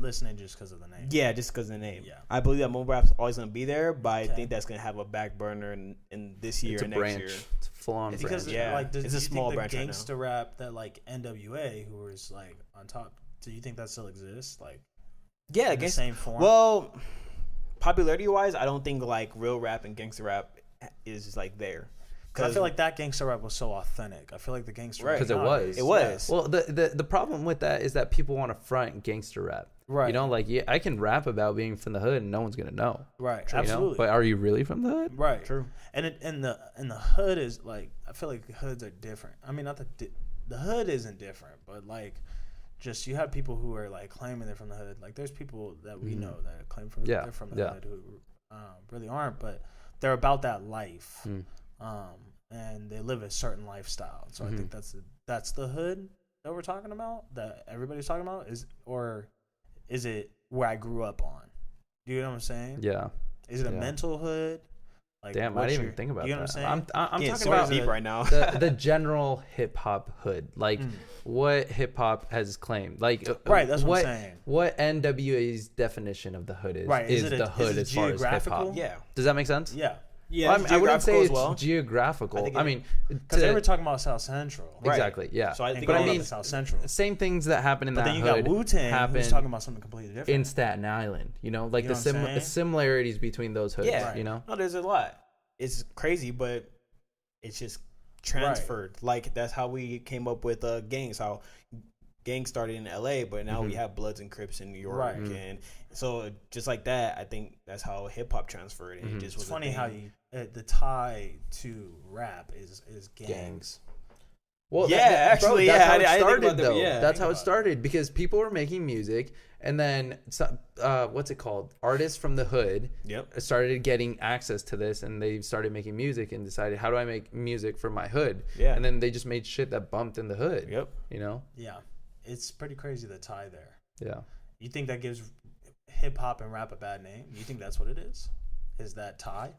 Listening just because of the name. Yeah, just because of the name. Yeah. I believe that mumble rap's always gonna be there, but I Okay. think that's gonna have a back burner in this year It's a and next branch. year. It's a full on It's branch. because Yeah. like, It's a do you small think branch the right now. gangster rap that like NWA, who was like on top. Do you think that still exists? Like, Yeah, in the against same form. well, popularity wise, I don't think like real rap and gangster rap is like there. Because I feel like that gangster rap was so authentic. I feel like the gangster Right. rap 'Cause it nowadays- was. It was. Well, the problem with that is that people want to front gangster rap. Right. You know, like, yeah, I can rap about being from the hood and no one's gonna know. Right. You know? Absolutely. But are you really from the hood? Right. True. And the hood is like, I feel like hoods are different. I mean, not the hood isn't different, but like, just you have people who are like claiming they're from the hood. Like, there's people that we know that claim Yeah, they're from the yeah. hood who really aren't, but they're about that life, Mm. and they live a certain lifestyle. So I think that's the hood that we're talking about, that everybody's talking about, or is it where I grew up on? Do you know what I'm saying? Yeah. Is it a Yeah. mental hood? Like, Damn, I what's didn't your- even think about you know that. what I'm saying? I'm Yeah, talking so about deep right now. the general hip hop hood, like what hip hop has claimed, like Right, that's what I'm saying. What NWA's definition of the hood is. Right, is is it the is hood it as far as hip hop. geographical? Yeah. Does that make sense? Yeah. Yeah, I wouldn't say it's well. geographical. I think I mean, Because they were talking about South Central. Right. exactly, yeah. So I And think but I growing up mean, in South Central. same things that happen in But that then you hood got Wu-Tang happen who's talking about something completely different. in Staten Island. You know, like You know the what I'm saying? similarities between those hoods. Yeah. You know, No, there's a lot. It's crazy, but it's just transferred. Like that's how we came up with gangs. How gangs started in LA, but now we have Bloods and Crips in New York, Right. and so just like that, I think that's how hip hop transferred. And it just It's was a funny thing. how the tie to rap is gangs. well, Yeah, actually, that's yeah, how I it didn't think started about that, though. yeah, That's think how it about it. started because people were making music, and then what's it called? Artists from the hood Yep. started getting access to this, and they started making music and decided, how do I make music for my hood? Yeah. And then they just made shit that bumped in the hood. Yep. You know? Yeah, it's pretty crazy the tie there. Yeah. You think that gives hip hop and rap a bad name? You think that's what it is? Is that tie?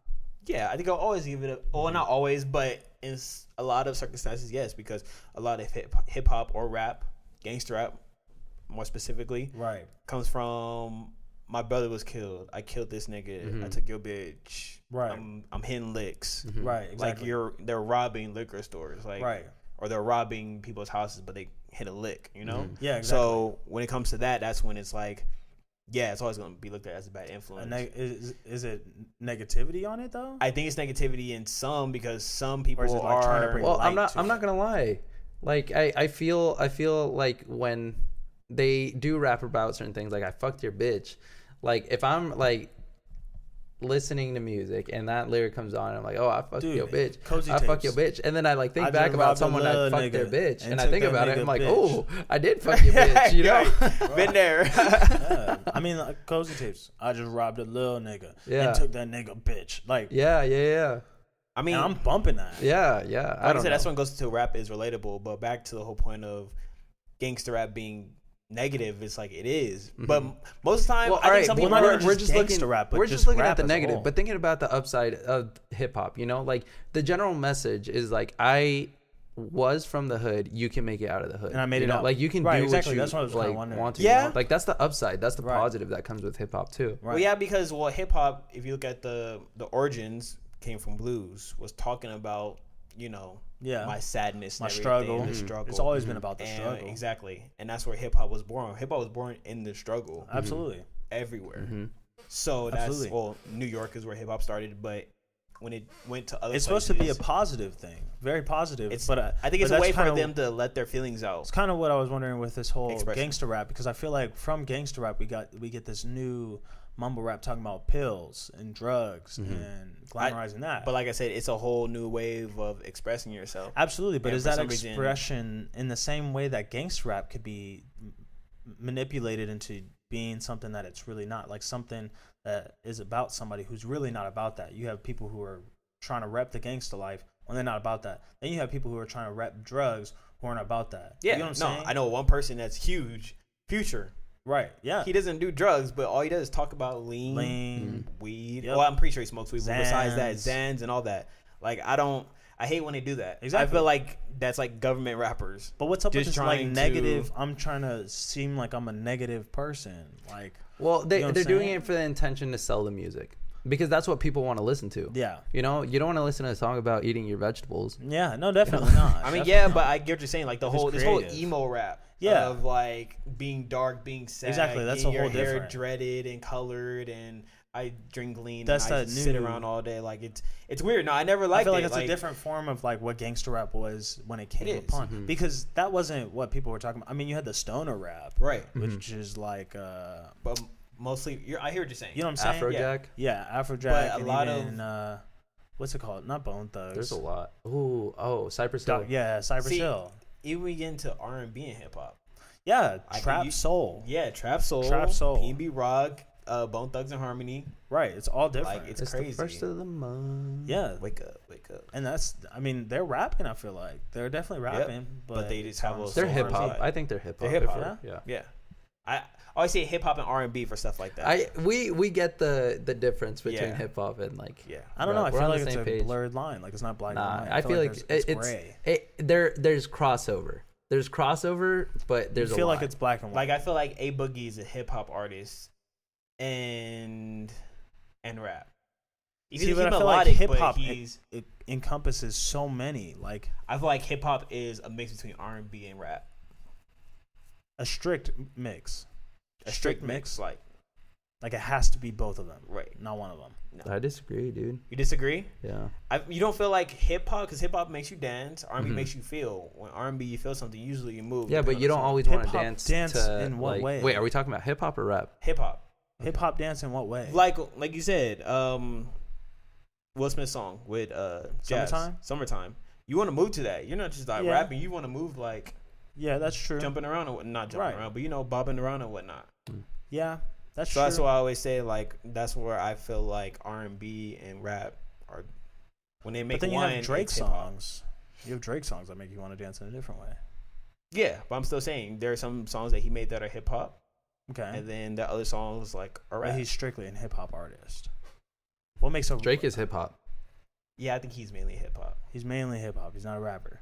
Yeah, I think I'll always give it a. Well, not always, but in a lot of circumstances, yes, because a lot of hip hop or rap, gangster rap, more specifically, Right. comes from my brother was killed. I killed this nigga. I took your bitch. Right. I'm hitting licks. Right. Exactly. Like they're robbing liquor stores, like right. or they're robbing people's houses, but they hit a lick. You know. Yeah. Exactly. So when it comes to that, that's when it's like, yeah, it's always going to be looked at as a bad influence. Is it negativity on it though? I think it's negativity in some because some people Or is it like trying to are. bring Well, light I'm not. to I'm not gonna lie. Like I feel like when they do rap about certain things, like I fucked your bitch. Like if I'm like listening to music and that lyric comes on, I'm like, oh, I fucked your bitch. Cozy I fuck your tapes. bitch, and then I like think I back just about robbed a someone that little fucked their nigga bitch, and and I took think that about it. nigga I'm like, bitch. oh, I did fuck your bitch. You know? Been there. Yeah. I mean, like, cozy tapes. I just robbed a little nigga Yeah. and took that nigga bitch. Like, Yeah. I mean, and I'm bumping that. Yeah. like I I don't said, know. that's when it goes to rap is relatable. But back to the whole point of gangster rap being negative, it's like it is. But most of the time, Well, I think some well, people not are even we're just just looking gangster rap, but we're just just looking rap at the as a negative, whole. but thinking about the upside of hip hop. You know, like the general message is like, I was from the hood, you can make it out of the hood, And I made you it know? out. Like you can Right, do exactly. what you That's what I was kinda like wondering. want to. Yeah. You know? Like that's the upside. That's the Right. positive that comes with hip hop too. Right. Well, yeah, because hip hop, if you look at the origins, came from blues, was talking about Yeah. my sadness, My and everything, struggle. the struggle. It's always been about the And struggle. exactly, and that's where hip hop was born. Hip hop was born in the struggle, Absolutely. everywhere. So that's Absolutely. New York is where hip hop started, but when it went to other It's places, supposed to be a positive thing, very positive. It's, but I think it's but a way that's for kinda- them to let their feelings out. It's kind of what I was wondering with this whole Expression. gangster rap, because I feel like from gangster rap we get this new mumble rap talking about pills and drugs and glamorizing that. But like I said, it's a whole new wave of expressing yourself. Absolutely, but And is for that some reason- expression in the same way that gangster rap could be manipulated into being something that it's really not, like something that is about somebody who's really not about that? You have people who are trying to rep the gangster life when they're not about that. Then you have people who are trying to rep drugs who aren't about that. Yeah, You know what I'm saying? I know one person that's huge, Future. Right, yeah. He doesn't do drugs, but all he does is talk about lean, weed. Yep. Well, I'm pretty sure he smokes weed. But besides that, Xans. Xans and all that. Like I hate when they do that. Exactly. I feel like that's like government rappers. But what's up with Just this like trying negative? to- I'm trying to seem like I'm a negative person. Like, Well, You know what I'm they're doing saying? it for the intention to sell the music because that's what people want to listen to. yeah, You know, you don't want to listen to a song about eating your vegetables. yeah, no, definitely not. I mean, Definitely yeah, not. but I get what you're saying. Like If it's this whole creative. emo rap. Yeah. Of like being dark, being sad. Exactly, that's getting a whole your hair different. dreaded and colored, and I drink lean. That's and I that sit new- around all day. Like it's weird. No, I never I liked feel like it. it's a different form of like what gangster rap was when it came It is. upon, because that wasn't what people were talking about. I mean, you had the stoner rap, Right. which is like, But mostly, I hear what you're saying. you know what I'm saying? Afrojack. Yeah, Afrojack. But a and lot even, what's it called? Not Bone Thugs. There's a lot. Oh, Cypress Hill. Yeah, Cypress See, Hill. Even we get into R&B and hip hop. Yeah, I think trap you- soul. Yeah, trap soul, P&B rock, Bone Thugs and Harmony. Right, it's all different. Like it's It's crazy. the first of the month. yeah, Wake up. and that's. I mean, they're rapping. I feel like they're definitely rapping, But they just have a They're soul hip hop. R&B. I think they're hip hop. They're hip-hop. if we're- Yeah. Yeah, I always say hip hop and R&B for stuff like that. We get the difference between Yeah. hip hop and like. yeah. I don't know. I We're feel on the like it's same a page. blurred line. Like it's not black Nah, and white. I feel like it's it's gray. there's crossover. There's crossover, but there's I feel a like line. it's black and white. Like I feel like A Boogie is a hip hop artist and rap. He's but I feel melodic, hip but hop he's. it encompasses so many. Like I feel like hip hop is a mix between R&B and rap. a strict mix. A strict mix, like it has to be both of them. right. Not one of them. I disagree, dude. You disagree? Yeah. You don't feel like hip hop because hip hop makes you dance. R&B Mhm. makes you feel. When R&B you feel something, usually you move. Yeah, but depending you on don't the always want to Hip-hop dance. dance to, in what like, way? Wait, are we talking about hip hop or rap? hip hop. Hip hop dance in what way? Like you said, Will Smith's song with Jazz. Summertime. You want to move to that. You're not just like Yeah. rapping. You want to move like Yeah, that's true. jumping around or not jumping Right. around, but bobbing around and whatnot. Yeah, that's So true. that's why I always say like that's where I feel like R&B and rap are when they make but then you one. have Drake it's hip-hop. songs. You have Drake songs that make you want to dance in a different way. Yeah, but I'm still saying there are some songs that he made that are hip hop, Okay. and then the other songs like are But rap. he's strictly an hip hop artist. What makes a Drake is hip hop. Yeah, I think he's mainly hip hop. He's mainly hip hop. He's not a rapper.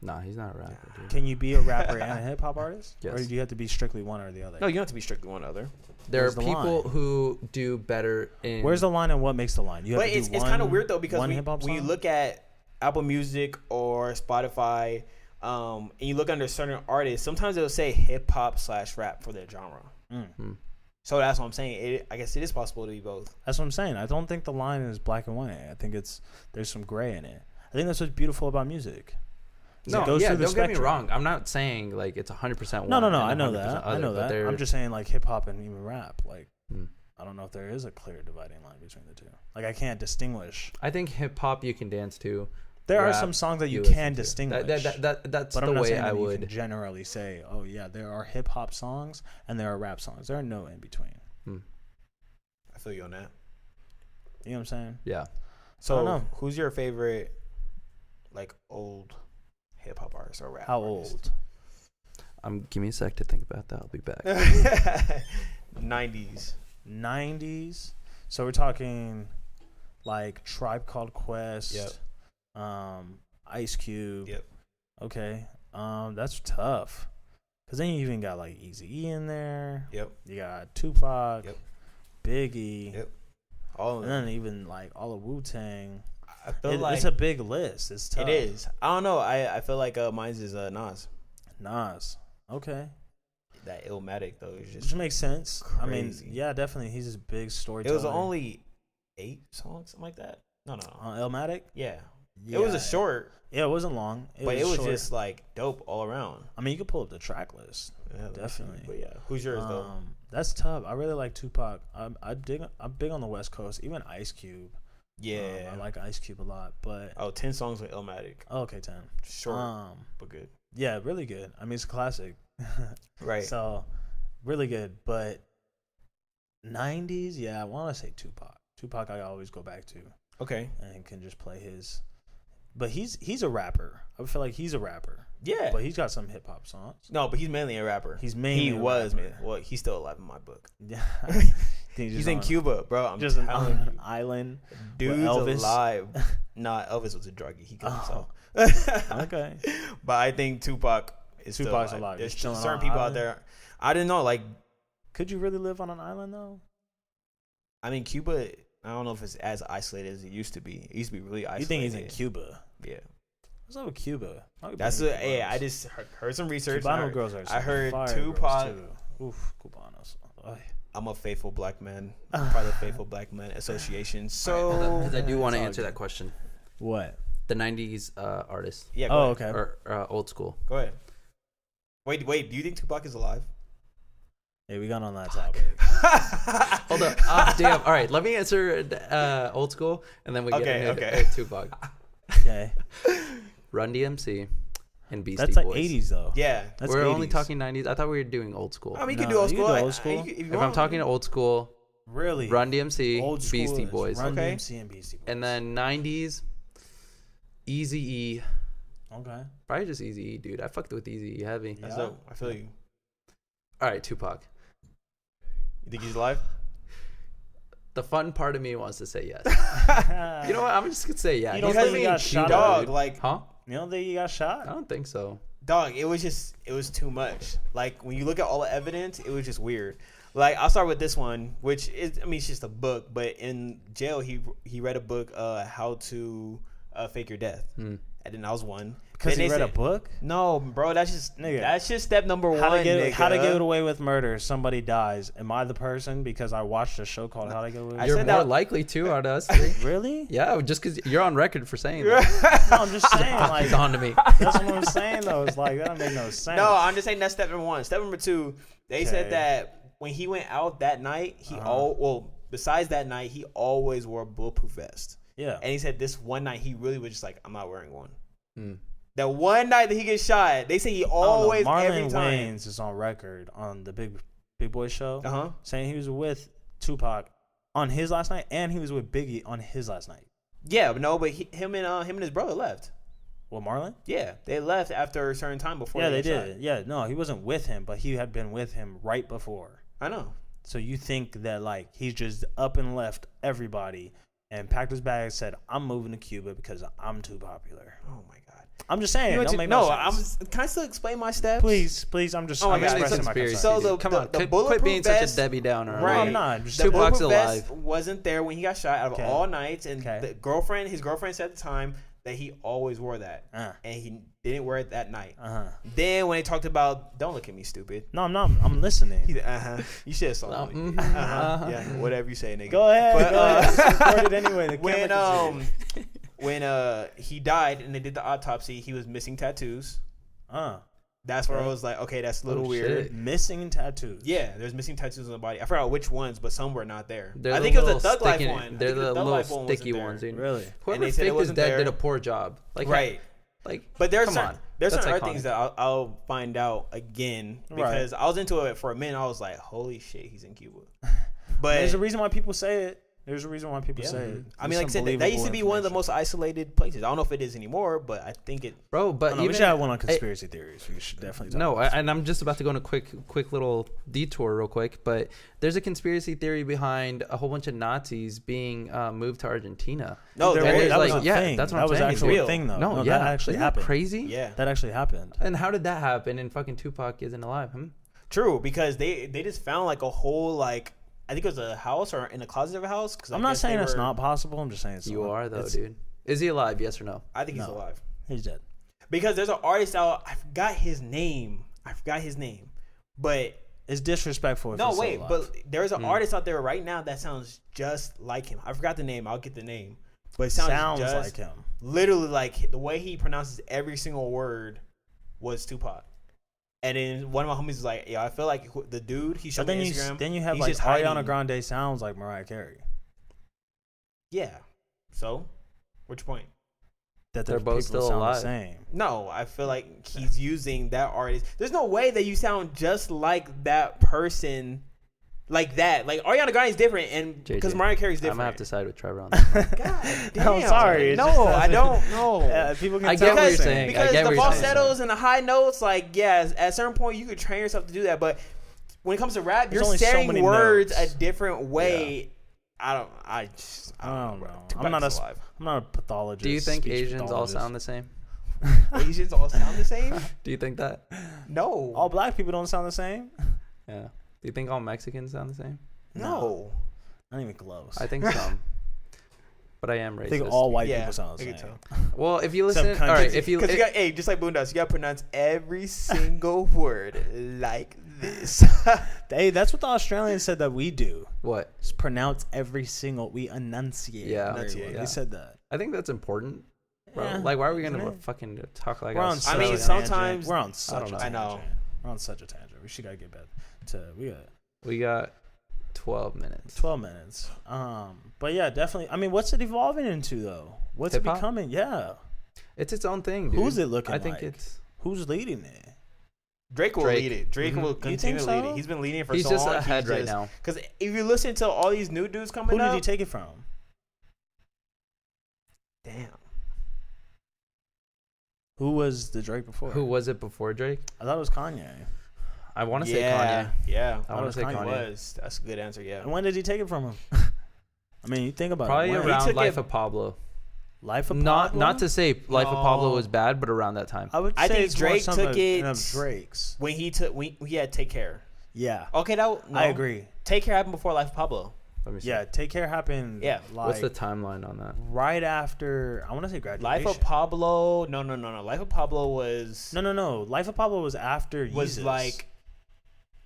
Nah, he's not a rapper, dude. Can you be a rapper and a hip hop artist? Yes. Or do you have to be strictly one or the other? No, you don't have to be strictly one or other. There are Where's the people line? who do better in. Where's the line and what makes the line? You have But to do it's kind of one- weird though because one when hip-hop you song? look at Apple Music or Spotify, and you look under certain artists, sometimes it'll say hip hop / rap for their genre. Mm. So that's what I'm saying. I guess it is possible to be both. That's what I'm saying. I don't think the line is black and white. I think there's some gray in it. I think that's what's beautiful about music. No, It goes yeah, through the don't get me spectrum. wrong. I'm not saying like it's 100% one. No. and I know 100% that. I other, know but that. they're- I'm just saying like hip hop and even rap. Like Hmm. I don't know if there is a clear dividing line between the two. Like I can't distinguish. I think hip hop you can dance to. There are Rap, some songs that you listen can to. distinguish. That's but the I'm not way saying I that you would. can generally say, oh yeah, there are hip hop songs and there are rap songs. There are no in between. I feel you on that. You know what I'm saying? Yeah. So don't know. who's your favorite like old hip hop artist or rap? How artist? old? Give me a sec to think about that. I'll be back. 90s. 90s. So we're talking like Tribe Called Quest. Yep. Ice Cube. Yep. Okay. That's tough. Cause then you even got like Eazy-E in there. Yep. You got Tupac. Yep. Biggie. Yep. All of And them. then even like all of Wu-Tang. I feel like It's a big list. It's tough. it is. I don't know. I feel like mine's is Nas. Nas. Okay. That Illmatic though is Which just. makes sense. I mean, crazy. yeah, definitely. He's a big It storyteller. was only 8 songs, something like that. No. Elmatic? Yeah. It was a short, Yeah, it wasn't long. but it was short. just like dope all around. I mean, you could pull up the track list. Yeah, let me see. Definitely. But yeah, who's yours though? That's tough. I really like Tupac. I'm big on the West Coast. Even Ice Cube. Yeah. I like Ice Cube a lot. But 10 songs with Illmatic. okay, 10. Short, but good. Yeah, really good. I mean, it's a classic. Right. So, really good. But 90s, yeah, I want to say Tupac. Tupac, I always go back to Okay. and can just play his. But he's a rapper. I feel like he's a rapper. Yeah. But he's got some hip hop songs. No, but he's mainly a rapper. He's mainly He a was, rapper. man. Well, he's still alive in my book. Yeah. He's in Cuba, bro. I'm Just telling an you. island. Dude's Elvis. alive. Nah, Elvis was a druggie. He killed Oh. himself. Okay. But I think Tupac is Tupac's still alive. alive. There's He's chilling certain on people an out there. I didn't know. Like, Could you really live on an island though? I mean, Cuba. I don't know if it's as isolated as it used to be. It used to be really isolated. You think he's in Cuba? Yeah. What's up with Cuba? That's what. what. Yeah, I just heard some research. Cubano girls are. I heard fire Tupac. girls, too. Oof, Cubanos. Ay. I'm a faithful black man. I'm part of the Faithful Black Men Association. So Because I do want to all answer good. that question. What? The 90s artists yeah. Go Oh, ahead. okay. or old school. Go ahead. Wait. Do you think Tupac is alive? Hey, we got on that topic. Hold up. Ah, damn. All right, let me answer old school, and then we get Okay, into okay. Tupac. Okay. Run DMC and Beastie That's like Boys. 80s though. Yeah. That's We're only 80s. talking 90s. I thought we were doing old school. I mean, you No, can do old you school. can do old school. If I'm talking old school, Really. Run DMC, Old school Beastie is Boys, Run Okay. DMC and Beastie Boys. and then 90s, Eazy-E. Okay. Probably just Eazy-E, dude. I fucked with Eazy-E heavy. That's Yeah. dope. I feel you. All right, Tupac. You think he's alive? The fun part of me wants to say yes. You know what? I'm just gonna say yeah. You don't He's think living he in got shot Cuba, at? Dog, dude. like Huh? You don't think he got shot? I don't think so. dog. It was too much. Like when you look at all the evidence, it was just weird. Like, I'll start with this one, which is, I mean, it's just a book, but in jail, he read a book, How to Fake Your Death. And then that was one. Because Then he they read a said- book? No, bro, that's just step number How one, to get nigga. how to get away with murder? Somebody dies. Am I the person because I watched a show called How to Get Away with I You're said more that- likely to out of us three. Really? Yeah, just because you're on record for saying that. No, I'm just saying. Like, It's on to me. that's what I'm saying though. It's like that don't make no sense. No, I'm just saying that's step number one. Step number two, they Okay. said that when he went out that night, besides that night, he always wore a bulletproof vest. Yeah. And he said this one night he really was just like, I'm not wearing one. Hmm. That one night that he gets shot, they say he I don't know. always every Marlon time. Wayans is on record on the Big Boy Show Uh-huh. saying he was with Tupac on his last night and he was with Biggie on his last night. Yeah, but no, but him and his brother left. Well, Marlon? Yeah, they left after a certain time before. Yeah, they got did. shot. Yeah, no, he wasn't with him, but he had been with him right before. I know. So you think that like he's just up and left everybody and packed his bag and said, "I'm moving to Cuba because I'm too popular." Oh my god. I'm just saying. Don't make no, no sense. can I still explain my steps? Please, I'm just. Oh my I'm God, expressing it's my conspiracy. concern. So Come on, the quit bulletproof being vest, such a Debbie Downer. Right. No, I'm not. Just The Tupac's bulletproof alive. vest wasn't there when he got shot out of Okay. all nights, and Okay. his girlfriend said at the time that he always wore that, and he didn't wear it that night. Then when they talked about, don't look at me, stupid. No, I'm not. I'm listening. He said, You should have saw me. Yeah, whatever you say, nigga. Go ahead. But, go ahead. It's recorded anyway. The camera can see it. when he died and they did the autopsy, he was missing tattoos. That's where I was like, okay, that's a little weird. shit. Missing tattoos. Yeah, there's missing tattoos on the body. I forgot which ones, but some were not there. They're I the think it was a little Thug Life sticky- one. They're the Thug Life little one wasn't sticky there. ones, dude. Really? Whoever they said it faked his wasn't dead there. did a poor job. Like, Right. Like, But there's come certain, on. there's That's certain other iconic. things that I'll find out again because I was into it for a minute. I was like, holy shit, he's in Cuba. But There's a reason why people say it. There's a reason why people say it. I mean, like I said, that used to be one of the most isolated places. I don't know if it is anymore, but I think it. bro, but We even should have one on conspiracy theories. We should definitely talk no, about and I'm just about to go on a quick little detour, real quick. But there's a conspiracy theory behind a whole bunch of Nazis being moved to Argentina. No, There there was- is. that was like, a yeah, thing. that's what that I'm was saying. actually It's a thing, though. No, that actually Isn't that happened. crazy? Yeah. That actually happened. And how did that happen? And fucking Tupac isn't alive. True, because they just found like a whole like I think it was a house or in a closet of a house. Cause I'm not saying it's not possible. I'm just saying it's You not. are though, It's- dude. Is he alive? Yes or no? I think he's No. alive He's dead. because there's an artist out. I forgot his name, but It's disrespectful. If no, he's still wait, alive. but there's an artist out there right now that sounds just like him. I forgot the name. I'll get the name, but it sounds just like him. literally like the way he pronounces every single word was Tupac. And then one of my homies was like, "Yeah, I feel like the dude he showed But me then Instagram. then you have he's like just Ariana hiding." Grande sounds like Mariah Carey. Yeah. So, what's your point? That They're there's both people still sound alive. The same. No, I feel like he's using that artist. There's no way that you sound just like that person, like that. Like Ariana Grande is different, and JJ, because Mariah Carey's I'm different. gonna have to side with Trevor on that. God damn. I'm sorry. No, I don't know. People can I tell get what the you're same. saying. I Because get the what you're saying. falsettos and the high notes, like, yeah, at a certain point you could train yourself to do that. But when it comes to rap, There's you're only so saying many words notes. a different way. I don't I don't bro. know. Tupac's alive. I'm not a pathologist. Do you think speech Asians all pathologist. sound the same? Asians all sound the same? Do you think that? No. All black people don't sound the same? Yeah. Do you think all Mexicans sound the same? No. Not even close. I think some. But I am racist. I think all white Yeah, people sound I the can same. Well, if you listen, Some all right. countries- If you, Because you got, hey, just like Boondocks, you got to pronounce every single word like this. Hey, that's what the Australians said that we do. what? Just pronounce every single. We enunciate. Yeah. very well. Enunciate, They yeah. said that. I think that's important, bro. Yeah, like, why are we gonna isn't it? fucking talk like We're on us? such I mean, a sometimes- tangent. We're on such don't a know. I tangent. know. We're on such a tangent. We should gotta get back to We got 12 minutes. 12 minutes. But yeah, definitely. I mean, what's it evolving into though? What's Hip-hop? it becoming? Yeah. It's its own thing, dude. Who's it looking I think like? it's. Who's leading it? Drake will Drake. lead it. Drake Mhm. will You continue think to lead so? it. He's been leading it for He's so just long. ahead right now. Because if you listen to all these new dudes coming Who did up, he take it from? damn. Who was the Drake before? Who was it before Drake? I thought it was Kanye. I want to say Yeah, Kanye. yeah. I want to say Kanye. Kanye. That's a good answer. Yeah. And when did he take it from him? I mean, you think about Probably it. When? around took Life it- of Pablo. Life of Not Pablo? not to say Life of Pablo No. was bad, but around that time. I would I say think it's more Drake some took of it of Drake's. When he had Take Care. Yeah, Okay, no, I agree. Take Care happened before Life of Pablo. Let me see. Yeah, Take Care happened. Yeah. like, What's the timeline on that? right after? I want to say graduation. Life of Pablo. No. Life of Pablo was No. Life of Pablo was after. was Yeezus. like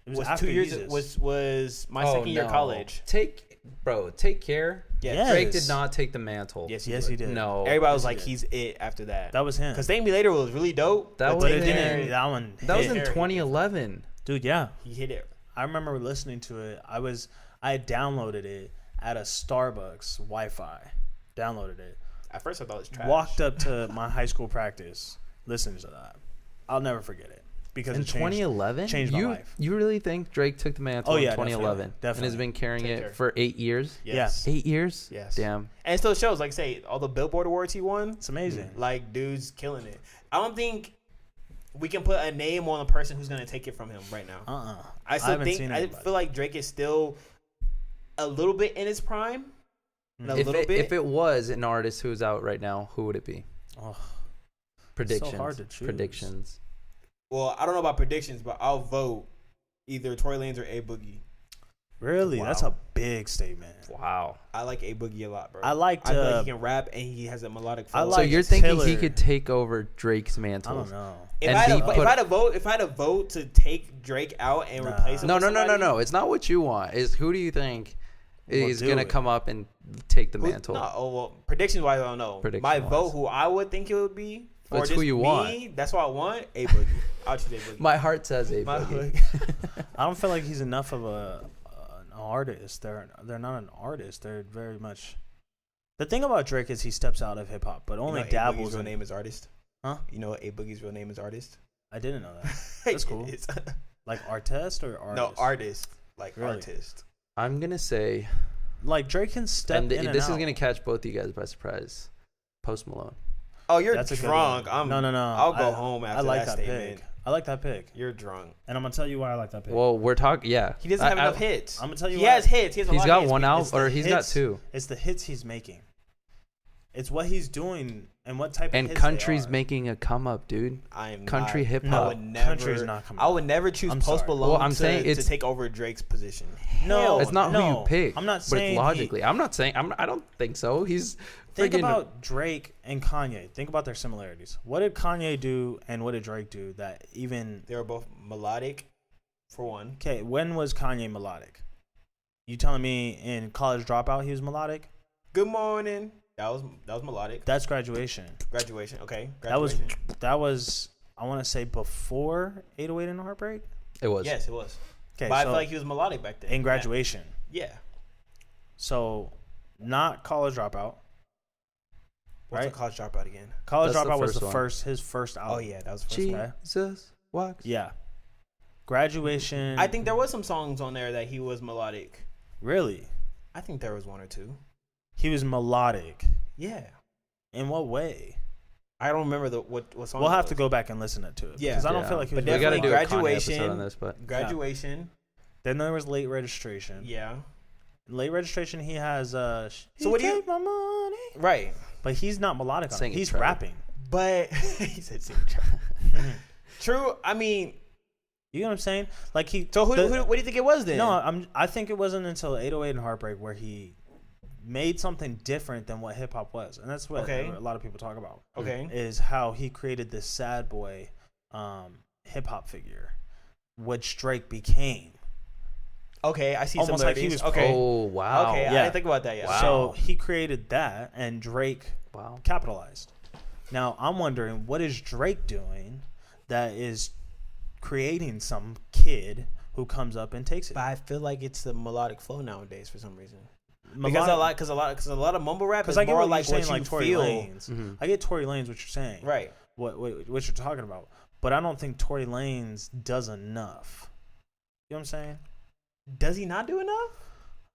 It was after 2 years Yeezus. was my second year of college. Take care. Yes. Drake did not take the mantle. Yes, Yes, he did. No. Everybody was Yes, he like, did. he's it after that. That was him. Because Thank Me Later was really dope. That but was But Take it Care, didn't. That one. That was hit. in 2011. Dude. Yeah, he hit it. I remember listening to it. I had downloaded it at a Starbucks Wi-Fi. Downloaded it. At first, I thought it was trash. Walked up to my high school practice. Listening to that. I'll never forget it because In it changed. 2011? changed my you, life. You really think Drake took the mantle Oh, in yeah, 2011? definitely. And has been carrying Take it Care. for 8 years? Yes. 8 years? Yes. Damn. And it still shows, like, say, all the Billboard awards he won. It's amazing. Like, dude's killing it. I don't think we can put a name on the person who's gonna take it from him right now. I still haven't think seen I anybody. feel like Drake is still a little bit in his prime. A little bit. If it was an artist who's out right now, who would it be? Oh, Predictions. hard to choose. Predictions. Well, I don't know about predictions, but I'll vote either Tory Lanez or A Boogie. really? Wow. That's a big statement. Wow. I like A Boogie a lot, bro. I liked. I feel like he can rap and he has a melodic flow. I So like you're thinking Tiller. he could take over Drake's I mantle? don't know. if and I, had he a, put- if I had a vote to take Drake out and Nah. replace him No, with no, no, no, somebody, no. It's not what you want. It's who do you think is do going to it. come up and take the Who- mantle? No, oh, well, predictions wise, I don't know. My Prediction-wise. vote, who I would think it would be, But or it's just who you me, want. that's what I want. A Boogie. I'll choose A Boogie. My heart says A My Boogie. I don't feel like he's enough of an artist. They're not an artist. They're very much. The thing about Drake is he steps out of hip hop, but only A Boogie's dabbles real in. name is artist. Huh? You know what A Boogie's real name is artist? I didn't know that. That's cool. It's- Like artist or artist? no, artist. Like Really? artist. I'm going to say, Like Drake can step and in and this is out. going to catch both of you guys by surprise. Post Malone. Oh, you're That's a good drunk. one. No. I'll go home after I like that that statement. pick. I like that pick, You're drunk. and I'm gonna tell you why I like that pick. Well, we're talking, yeah. He doesn't have enough hits. I'm gonna tell you. He why. has hits. He has a He's lot got of hits, one but out, It's the or he's got hits. two. It's the hits he's making. It's what he's doing and what type of And hits country's they are. making a come up, dude. I am Country not- hip I hop. would never. Country's not coming I would never choose I'm Post sorry. Malone Well, I'm saying to it's- take over Drake's position. No, Hell It's not who no. you pick. I'm not but saying it's logically. I'm not saying. I don't think so. He's Think friggin' about Drake and Kanye. Think about their similarities. What did Kanye do and what did Drake do that even? They were both melodic, for one. Okay, when was Kanye melodic? You telling me in College Dropout he was melodic? Good morning. That was melodic. That's Graduation. Graduation. Okay. That was Graduation. I want to say before 808 and Heartbreak. It was. Yes, it was. Okay, But I so feel like he was melodic back then. in Graduation. Yeah. So not College Dropout. What's Right? a College Dropout again? College That's the Dropout was first the one. first his first album. Oh yeah, that was the first one. Jesus walks. Yeah. Graduation. I think there was some songs on there that he was melodic. Really I think there was one or two. he was melodic. Yeah. In what way? I don't remember what song. We'll it have was. to go back and listen to it. Yeah. Because I don't Yeah. feel like he was. But We got to do melodic. a Kanye Graduation. episode on this, but Graduation. Then there was Late Registration. Yeah. Late Registration. He has So so what do you- take my money? Right. But he's not melodic on it. Singing He's Trevor. rapping. But he said sing True. I mean, You know what I'm saying? Like he. so who, the- what do you think it was then? No, I think it wasn't until 808 and Heartbreak where he made something different than what hip hop was, and that's what Okay. a lot of people talk about. Okay. Is how he created this sad boy hip hop figure, which Drake became. Okay. I see Almost some like he was- Okay. oh wow. Okay. I Yeah. didn't think about that yet. Wow. So he created that, and Drake Wow. capitalized. Now I'm wondering, what is Drake doing that is creating some kid who comes up and takes it? But I feel like it's the melodic flow nowadays for some reason. Melodic- Because a lot of mumble rap is I get more what like you're what saying, you like Tory feel. Lanez. Mhm. I get Tory Lanez what you're saying, Right. what you're talking about, but I don't think Tory Lanez does enough. You know what I'm saying? Does he not do enough?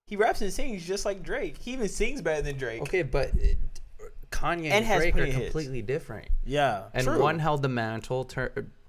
He raps and sings just like Drake. He even sings better than Drake. Okay, but Kanye And and has Drake are plenty of hits. completely different. Yeah, And True. one held the mantle,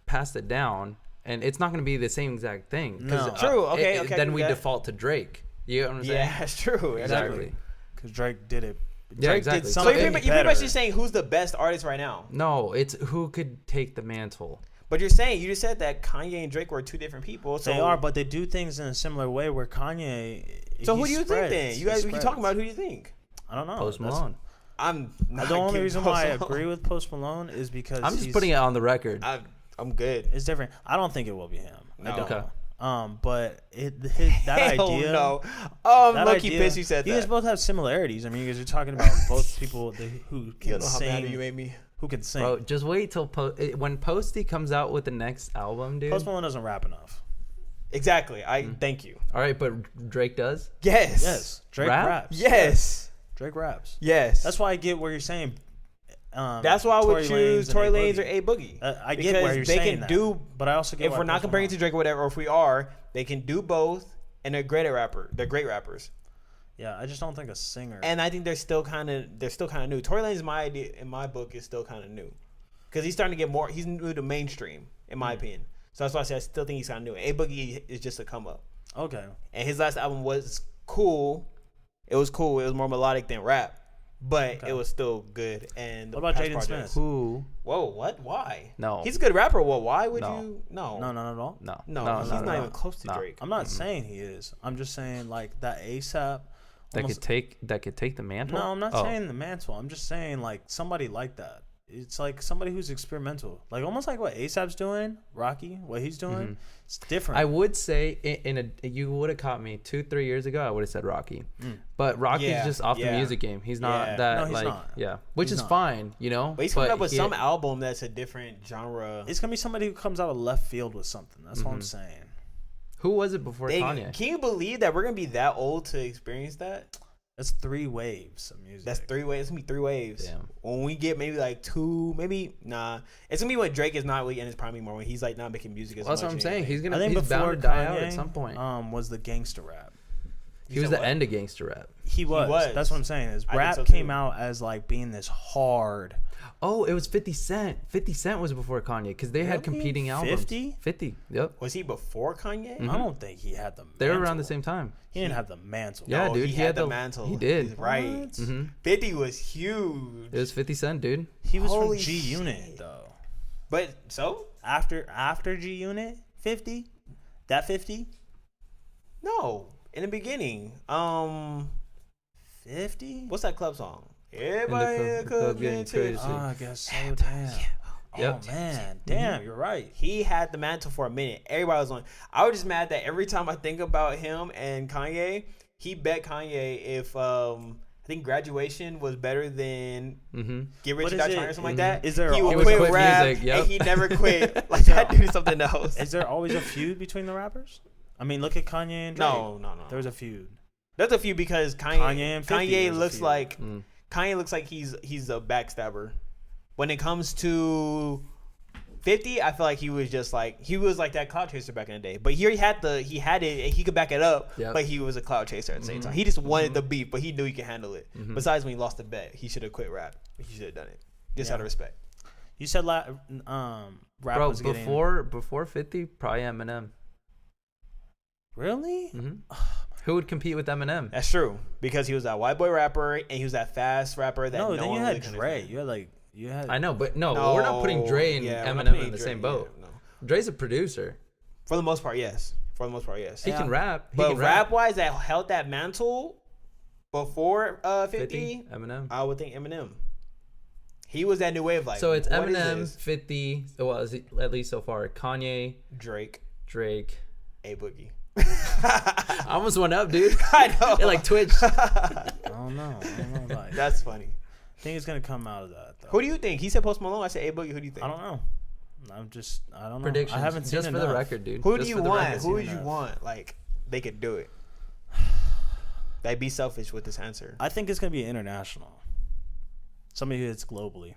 passed it down, and it's not going to be the same exact thing. 'Cause, No. True, okay, okay, I Then can we do that. default to Drake. You know what I'm saying? Yeah, that's true. Exactly. because Drake did it. Yeah, Drake exactly. did So So something you're pretty much better. just saying who's the best artist right now. No, it's who could take the mantle. But you just said that Kanye and Drake were two different people. So They are, but they do things in a similar way. Where Kanye, So he who do you spreads. think then? You guys, He we spreads. talking about who do you think? I don't know. Post That's- Malone. I'm not The only giving reason Post why I Malone. agree with Post Malone is because I'm just putting it on the record. I'm good. It's different. I don't think it will be him. No. I don't. Okay. But that Hell idea. no. I'm That low-key idea- pissed you said You guys that. both have similarities. I mean, you guys are talking about both people who You can don't know how mad you sing. made me. Who can sing? Bro, just wait till when Posty comes out with the next album, dude. Post Malone doesn't rap enough. Exactly. Thank you. All right, but Drake does. Yes. Yes, Drake Rap? raps. Yes. Drake raps. Yes. That's why I get where you're saying. That's why I would choose Tory Lanez or A Boogie. I get where you're they saying can that, do. but I also get If why we're not Post comparing Malone- to Drake or whatever, or if we are, they can do both, and they're great at rapper. They're great rappers, Yeah, I just don't think a singer. and I think they're still kind of new. Tory Lanez, in my book, is still kind of new, because he's starting to get more. He's new to mainstream, in my opinion. So that's why I say I still think he's kind of new. A Boogie is just a come up, Okay. and his last album was cool. It was cool. It was more melodic than rap. But Okay. it was still good. And What about past Jaden projects- Smith? Who? Whoa, what? Why? No. He's a good rapper. Well, why would No. you? No. No, not at all. No. He's not even close to No. Drake. I'm not saying he is. I'm just saying like that ASAP. That could take the mantle. No, I'm not Oh. saying the mantle. I'm just saying like somebody like that. It's like somebody who's experimental, like almost like what ASAP's doing, Rocky, what he's doing. It's different. I would say you would have caught me 2-3 years ago. I would have said Rocky, but Rocky's Yeah, just off yeah. the music game. He's not Yeah. that No, he's like not. which He's is not. fine, you know. But he's coming up with he- some album that's a different genre. it's gonna be somebody who comes out of left field with something. That's what I'm saying. Who was it before Kanye? Can you believe that we're gonna be that old to experience that? That's 3 waves of music. That's 3 waves. It's gonna be 3 waves. Damn. When we get maybe like 2, maybe nah. It's gonna be when Drake is not really in his prime anymore. When he's like not making music as Well, that's much. what I'm and saying. everything. I He's think bound before to die Kanye, out at some point. was the gangster rap. He was said the what? end of gangster rap. He was. was. That's what I'm saying. Is I think rap so, came too. out as like being this hard. Oh, it was 50 Cent. 50 Cent was before Kanye because they had Really? competing albums. 50? 50. Yep. Was he before Kanye? I don't think he had the. They were mantle. around the same time. He didn't have the mantle. Yeah, No, dude. He had the mantle. He did. He's right. Mhm. 50 was huge. It was 50 Cent, dude. He was Holy from G Unit shit. though. But so After G Unit 50, that 50, no, in the beginning. 50. What's that club song? Everybody in the club getting crazy. tipsy. Oh, I guess so. Damn. Yep. Oh man, damn, you're right. He had the mantle for a minute. Everybody was on. I was just mad that every time I think about him and Kanye, he bet Kanye if I think Graduation was better than Get Rich What or Die is Trying it? or something like that. Is there he would always- quit He would quit rap music, yep. and he never quit. Like that dude is something else. Is there always a feud between the rappers? I mean, look at Kanye and Drake. No. There's a feud. There's a few because Kanye and 50, Kanye there's a looks few. like Kanye looks like he's a backstabber. When it comes to 50, I feel like he was like that cloud chaser back in the day. But here he had it and he could back it up, Yep. but he was a cloud chaser at the same time. He just wanted the beef, but he knew he could handle it. Besides when he lost the bet, he should have quit rap. He should have done it. Just out of respect. You said rap Bro, was getting before 50, probably Eminem. really. Who would compete with Eminem? That's true. Because he was that white boy rapper and he was that fast rapper that No, no then one you really had could Dre. understand. You had. I know, but no, we're not putting Dre and Yeah, we're not Eminem putting in the Dre, same boat. yeah, no. Dre's a producer. For the most part, yes. He can rap. He But can rap wise, that held that mantle before 50, Eminem. I would think Eminem. He was that new wave. Like, So it's what is Eminem, this? 50. Well, at least so far. Kanye, Drake, Drake. A Boogie. I almost went up, dude. I know. It like Twitch. I don't know. Like, That's funny. I think it's gonna come out of that though. Who do you think? He said Post Malone. I said A Boogie. Who do you think? I don't know. I don't know. Predictions. I haven't seen just for the enough. record, dude. Who Just do you for the want? record. Who would seen you enough. want? Like they could do it. Like be selfish with this answer. I think it's gonna be international. Somebody who hits globally.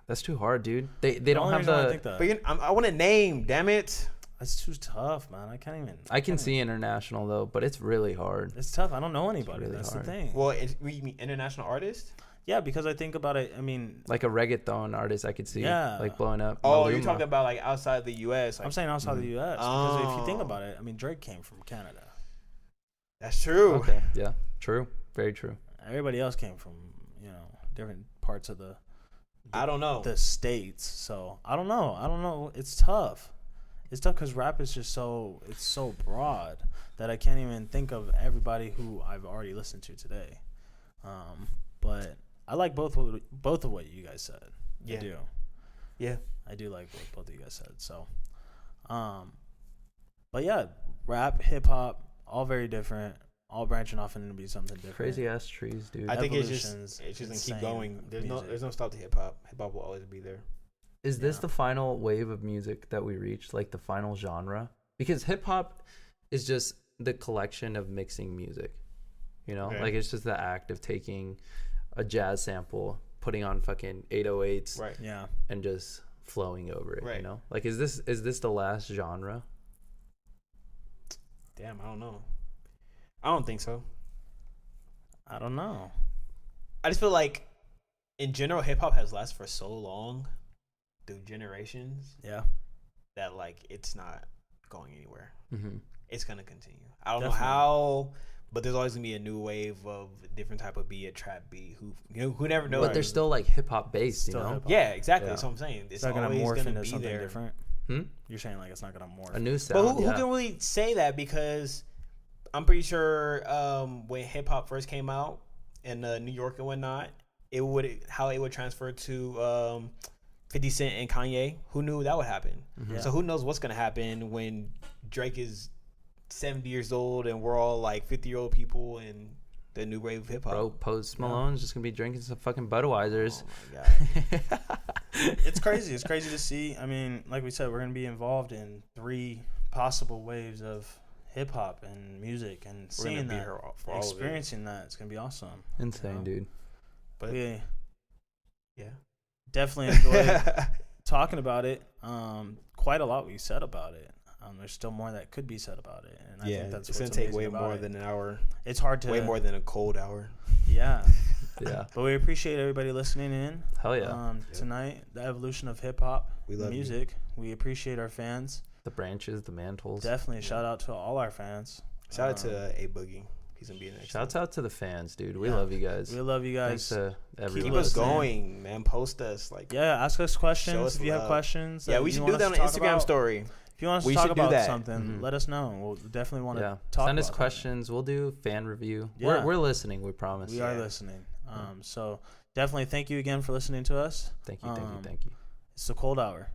That's too hard, dude. They The don't only have reason why I the. think that. But I want to name. Damn it. That's too tough, man. I can't even. I can see international though, but it's really hard. It's tough. I don't know anybody. really That's hard. the thing. Well, you mean international artist? Yeah, because I think about it. I mean, Like a reggaeton artist, I could see. Yeah. Like blowing up. Oh, you're Maluma. talking about like outside the U.S. Like, I'm saying outside the U.S. Because if you think Oh. about it, I mean, Drake came from Canada. that's true. Okay. Yeah. True. Very true. Everybody else came from different parts of I don't know. the states. So I don't know. It's tough. It's tough because rap is just so broad that I can't even think of everybody who I've already listened to today. But I like both of what you guys said. Yeah. I do. Yeah. I do like what both of you guys said. So, but yeah, rap, hip hop, all very different, all branching off into be something different. Crazy ass trees, dude. I think it's just Evolution's gonna keep insane going. There's music. no stop to hip hop. Hip hop will always be there. Is this Yeah. the final wave of music that we reached, like the final genre? Because hip hop is just the collection of mixing music. You know, Okay. like it's just the act of taking a jazz sample, putting on fucking 808s, Right. Yeah. and just flowing over it. You Right. know, like is this the last genre? Damn, I don't know. I don't think so. I don't know. I just feel like, in general, hip hop has lasted for so long, through generations, Yeah. that like it's not going anywhere. Mm-hmm. It's gonna continue. I don't Definitely. know how, but there's always gonna be a new wave of different type of beat, a trap beat. Who never knows? But they're still like hip hop based, you Still know. hip-hop. yeah, exactly. Yeah. That's what I'm saying. It's not gonna always morph gonna into be something there. different. Hmm? You're saying like it's not gonna morph. A new But sound. who yeah. can really say that? Because I'm pretty sure when hip hop first came out in New York and whatnot, it would transfer to 50 Cent and Kanye. Who knew that would happen? Mhm. So who knows what's gonna happen when Drake is 70 years old and we're all like 50-year-old people in the new wave of hip hop. Bro, Post Malone's just gonna be drinking some fucking Budweisers. Oh my god. It's crazy. It's crazy to see. I mean, like we said, we're gonna be involved in 3 possible waves of hip hop and music, and We're gonna seeing be that, here for all of it. experiencing that, it's gonna be awesome. Insane, dude. But We yeah. definitely enjoyed talking about it. Quite a lot we said about it. There's still more that could be said about it, and I Yeah, think that's it's what's gonna take amazing way about more it. than an hour. It's hard to Way more than a cold hour. Yeah, Yeah. but we appreciate everybody listening in. Hell yeah. Tonight, the evolution of hip hop, We love you. music. We appreciate our fans. The branches, the mantles. Definitely a shout out to all our fans. Shout out to A Boogie. He's gonna be in next. Shouts out to the fans, dude. We Yeah. love you guys. We love you Thanks guys. to everyone. Keep us listening. going, man. Post us like. Yeah, ask us questions Show us if you have love. questions. Yeah, that we you should want do us that on to an talk Instagram about. story. If you want us We to talk should do about that. something, Mhm. let us know. We'll definitely want to Yeah. talk Send us about that. questions. We'll do fan review. Yeah. We're listening, we promise. We are Yeah. listening. So definitely thank you again for listening to us. Thank you, thank you, Um, thank you. It's the Cold Hour.